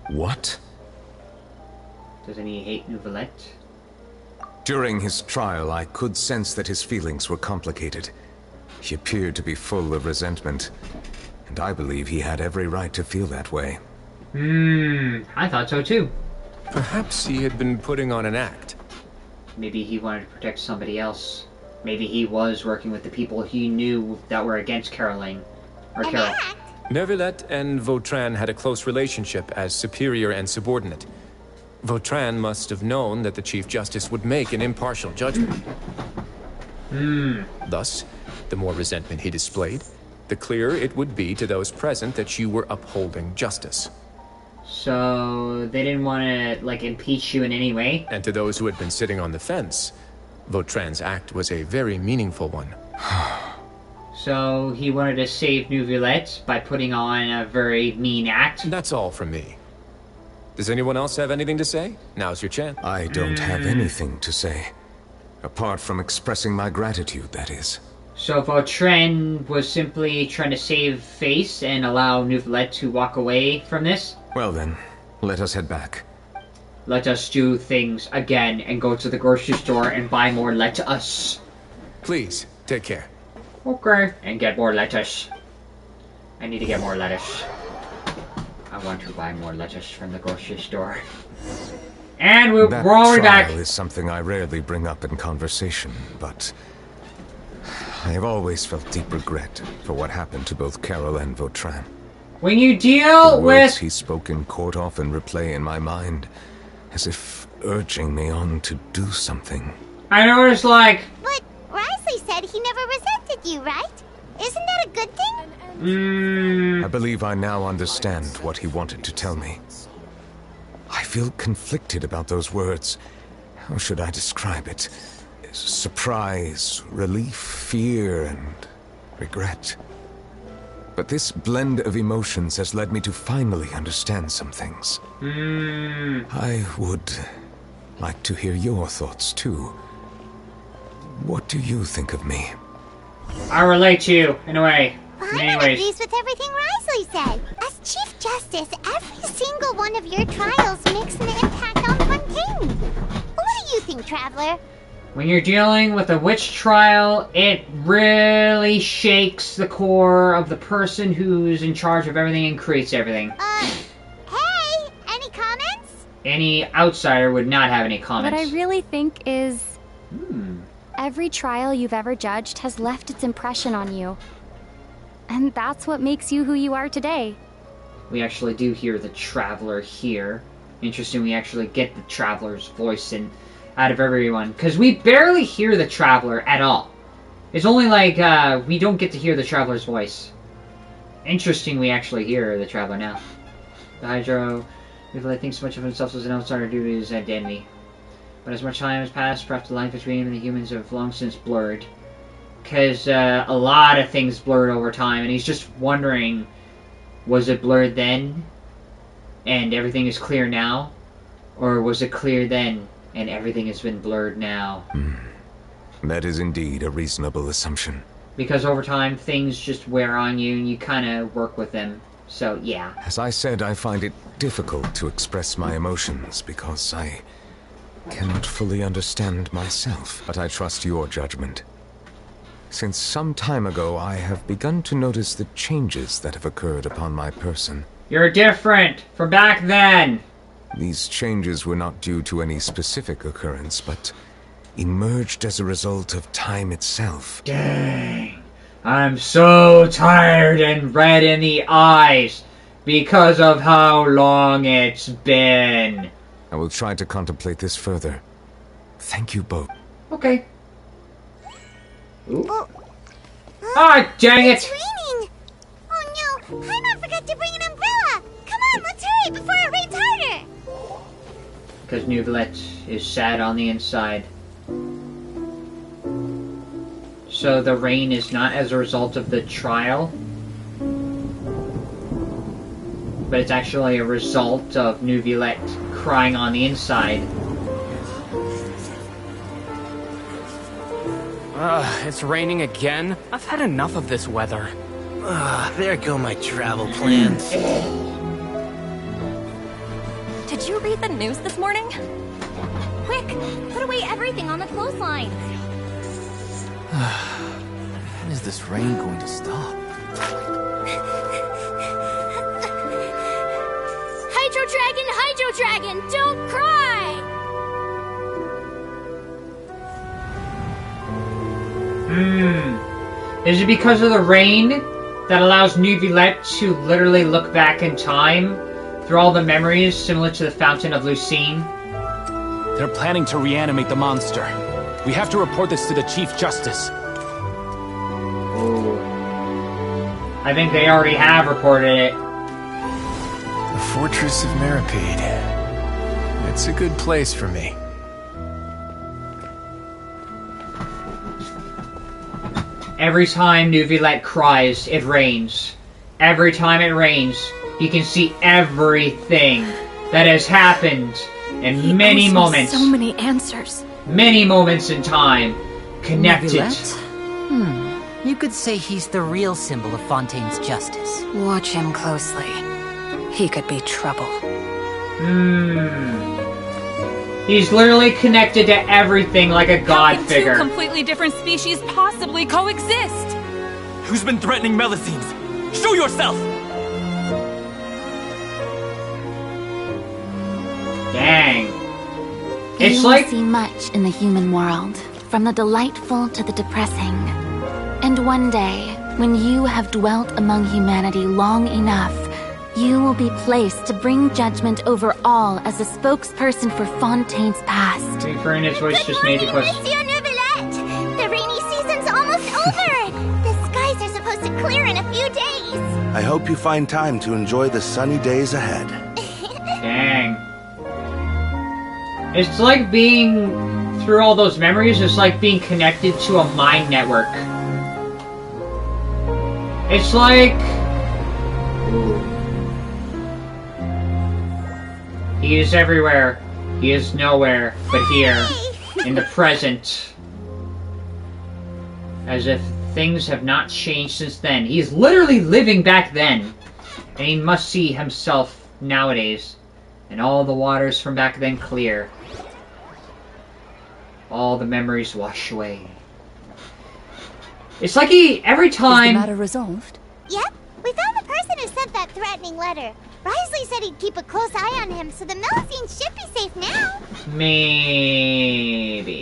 What? Doesn't he hate Neuvillette? During his trial, I could sense that his feelings were complicated. He appeared to be full of resentment, and I believe he had every right to feel that way. I thought so too. Perhaps he had been putting on an act. Maybe he wanted to protect somebody else. Maybe he was working with the people he knew that were against Caroline. Or Carol. Neuvillette and Vautrin had a close relationship as superior and subordinate. Vautrin must have known that the Chief Justice would make an impartial judgment. Thus, the more resentment he displayed, the clearer it would be to those present that you were upholding justice. So, they didn't want to, like, impeach you in any way? And to those who had been sitting on the fence, Vautrin's act was a very meaningful one. So, he wanted to save Neuvillette by putting on a very mean act? That's all from me. Does anyone else have anything to say? Now's your chance. I don't have anything to say. Apart from expressing my gratitude, that is. So Vautrin was simply trying to save face and allow Neuvillette to walk away from this? Well then, let us head back. Let us do things again and go to the grocery store and buy more lettuce. Please, take care. Okay. And get more lettuce. I need to get more lettuce. I want to buy more lettuce from the grocery store. And we're already back. That trial is something I rarely bring up in conversation, but I have always felt deep regret for what happened to both Carol and Vautrin. When you deal the with... words he spoke in court often replay in my mind, as if urging me on to do something. I noticed, like... But Risley said he never resented you, right? Isn't that a good thing? I believe I now understand what he wanted to tell me. I feel conflicted about those words. How should I describe it? Surprise, relief, fear, and regret. But this blend of emotions has led me to finally understand some things. I would like to hear your thoughts, too. What do you think of me? I relate to you, in a way. I'm pleased with everything Risley said. As Chief Justice, every single one of your trials makes an impact on Fontaine. What do you think, Traveler? When you're dealing with a witch trial, it really shakes the core of the person who's in charge of everything and creates everything. Hey! Any comments? Any outsider would not have any comments. What I really think is... Every trial you've ever judged has left its impression on you. And that's what makes you who you are today. We actually do hear the Traveler here. Interesting, we actually get the Traveler's voice out of everyone. Because we barely hear the Traveler at all. It's only like, we don't get to hear the Traveler's voice. Interesting, we actually hear the Traveler now. The Hydro really thinks so much of himself as an outsider due to his identity. But as much time has passed, perhaps the line between him and the humans have long since blurred. because a lot of things blurred over time, and he's just wondering, was it blurred then, and everything is clear now? Or was it clear then, and everything has been blurred now? That is indeed a reasonable assumption. Because over time, things just wear on you, and you kind of work with them. So, yeah. As I said, I find it difficult to express my emotions because I cannot fully understand myself. But I trust your judgment. Since some time ago, I have begun to notice the changes that have occurred upon my person. You're different from back then. These changes were not due to any specific occurrence, but emerged as a result of time itself. Dang. I'm so tired and red in the eyes because of how long it's been. I will try to contemplate this further. Thank you both. Okay. Ah, dang it! It's raining! Oh no, Paimon forgot to bring an umbrella! Come on, let's hurry before it rains harder! Because Neuvillette is sad on the inside. So the rain is not as a result of the trial, but it's actually a result of Neuvillette crying on the inside. It's raining again? I've had enough of this weather. There go my travel plans. Did you read the news this morning? Quick, put away everything on the clothesline. When is this rain going to stop? Hydro Dragon, don't cry! Is it because of the rain that allows Neuvillette to literally look back in time through all the memories similar to the Fountain of Lucine? They're planning to reanimate the monster. We have to report this to the Chief Justice. Ooh. I think they already have reported it. The Fortress of Meripede. It's a good place for me. Every time Neuvillette cries, it rains. Every time it rains, you can see everything that has happened in many moments. So many answers. Many moments in time connected. You could say he's the real symbol of Fontaine's justice. Watch him closely. He could be trouble. He's literally connected to everything like a god figure. How can two completely different species possibly coexist? Who's been threatening Melusines? Show yourself! Dang. You It's like... see much in the human world, from the delightful to the depressing. And one day, when you have dwelt among humanity long enough, you will be placed to bring judgment over all as a spokesperson for Fontaine's past. Farina's voice just made the question. Monsieur Neuvillette! The rainy season's almost over! The skies are supposed to clear in a few days! I hope you find time to enjoy the sunny days ahead. Dang. It's like being... Through all those memories, it's like being connected to a mind network. It's like... He is everywhere. He is nowhere but here, in the present. As if things have not changed since then. He's literally living back then. And he must see himself nowadays. And all the waters from back then clear. All the memories wash away. It's like he, every time... Is the matter resolved? Yep, we found the person who sent that threatening letter. Risley said he'd keep a close eye on him, so the Melusines should be safe now. Maybe.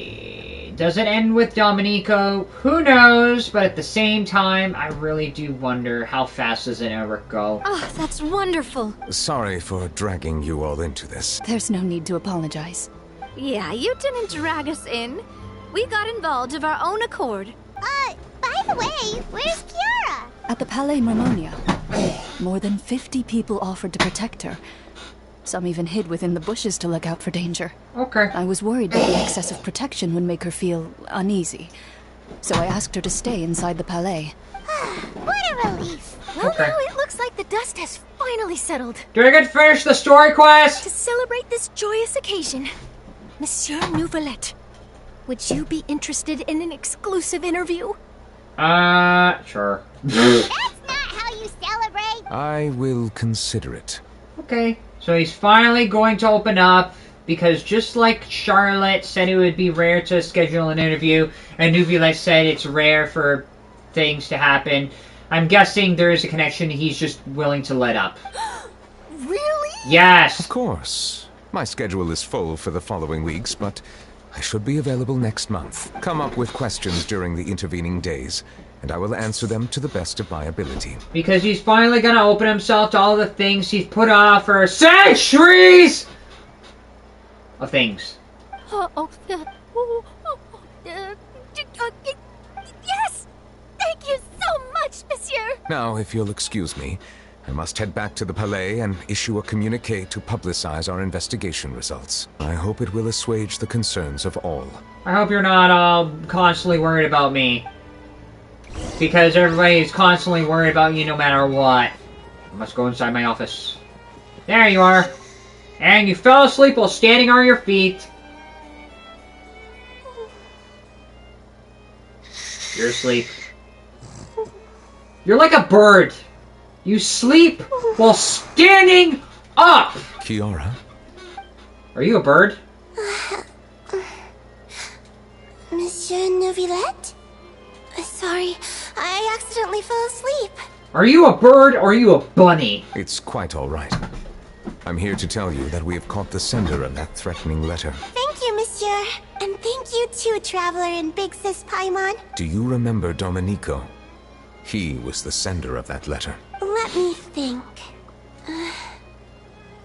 Does it end with Domenico? Who knows? But at the same time, I really do wonder how fast does an ever go. Oh, that's wonderful. Sorry for dragging you all into this. There's no need to apologize. Yeah, you didn't drag us in. We got involved of our own accord. By the way, where's Kiara? At the Palais Mermonia, more than 50 people offered to protect her. Some even hid within the bushes to look out for danger. Okay. I was worried that the excess of protection would make her feel uneasy. so I asked her to stay inside the palais. What a relief. Well, Okay. now it looks like the dust has finally settled. Do I get to finish the story quest? To celebrate this joyous occasion, Monsieur Neuvillette, would you be interested in an exclusive interview? Sure. That's not how you celebrate. I will consider it. Okay. So he's finally going to open up, because just like Charlotte said it would be rare to schedule an interview, and Neuvillette said it's rare for things to happen, I'm guessing there is a connection he's just willing to let up. Really? Yes! Of course. My schedule is full for the following weeks, but I should be available next month. Come up with questions during the intervening days, and I will answer them to the best of my ability. Because he's finally gonna open himself to all the things he's put off for centuries of things. Yes! Thank you so much, Monsieur! Now, if you'll excuse me, I must head back to the Palais and issue a communique to publicize our investigation results. I hope it will assuage the concerns of all. I hope you're not all constantly worried about me. Because everybody is constantly worried about you no matter what. I must go inside my office. There you are. And you fell asleep while standing on your feet. You're asleep. You're like a bird. You sleep while standing up! Kiara? Are you a bird? Monsieur Neuvillette? Sorry, I accidentally fell asleep. Are you a bird or are you a bunny? It's quite all right. I'm here to tell you that we have caught the sender of that threatening letter. Thank you, Monsieur. And thank you too, Traveler and Big Sis Paimon. Do you remember Domenico? He was the sender of that letter. Let me think. I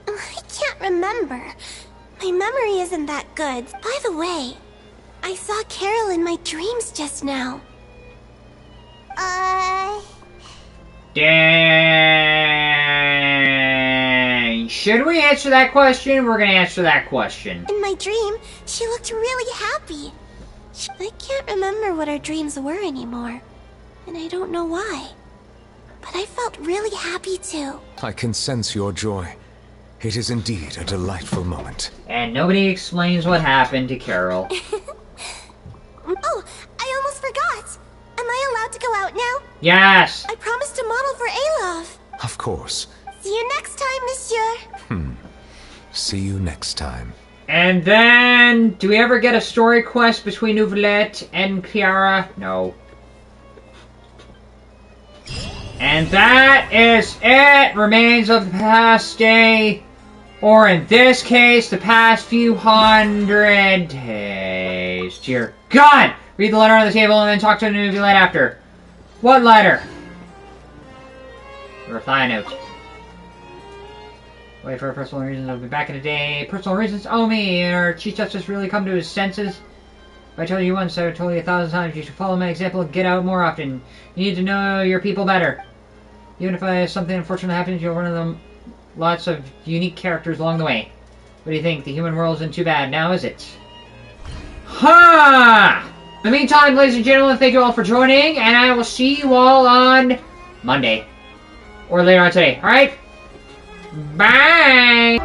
can't remember. My memory isn't that good. By the way, I saw Carol in my dreams just now. Dang. Should we answer that question? We're gonna answer that question. In my dream, she looked really happy. I can't remember what her dreams were anymore, and I don't know why. But I felt really happy too. I can sense your joy. It is indeed a delightful moment. And nobody explains what happened to Carol. Oh, I almost forgot. Am I allowed to go out now? Yes! I promised to model for Alof. Of course. See you next time, Monsieur. See you next time. And then, do we ever get a story quest between Neuvillette and Kiara? No. And that is it! Remains of the past day. Or in this case, the past few hundred days. Dear God! Read the letter on the table and then talk to Neuvillette after. What letter? The reply note. Wait for personal reasons, I'll be back in a day. Personal reasons? Oh me! Or Chief Justice really come to his senses? If I told you once, I told you 1,000 times, you should follow my example and get out more often. You need to know your people better. Even if something unfortunate happens, you'll run into them lots of unique characters along the way. What do you think? The human world isn't too bad now, is it? Ha! In the meantime, ladies and gentlemen, thank you all for joining, and I will see you all on Monday. Or later on today, alright? Bye!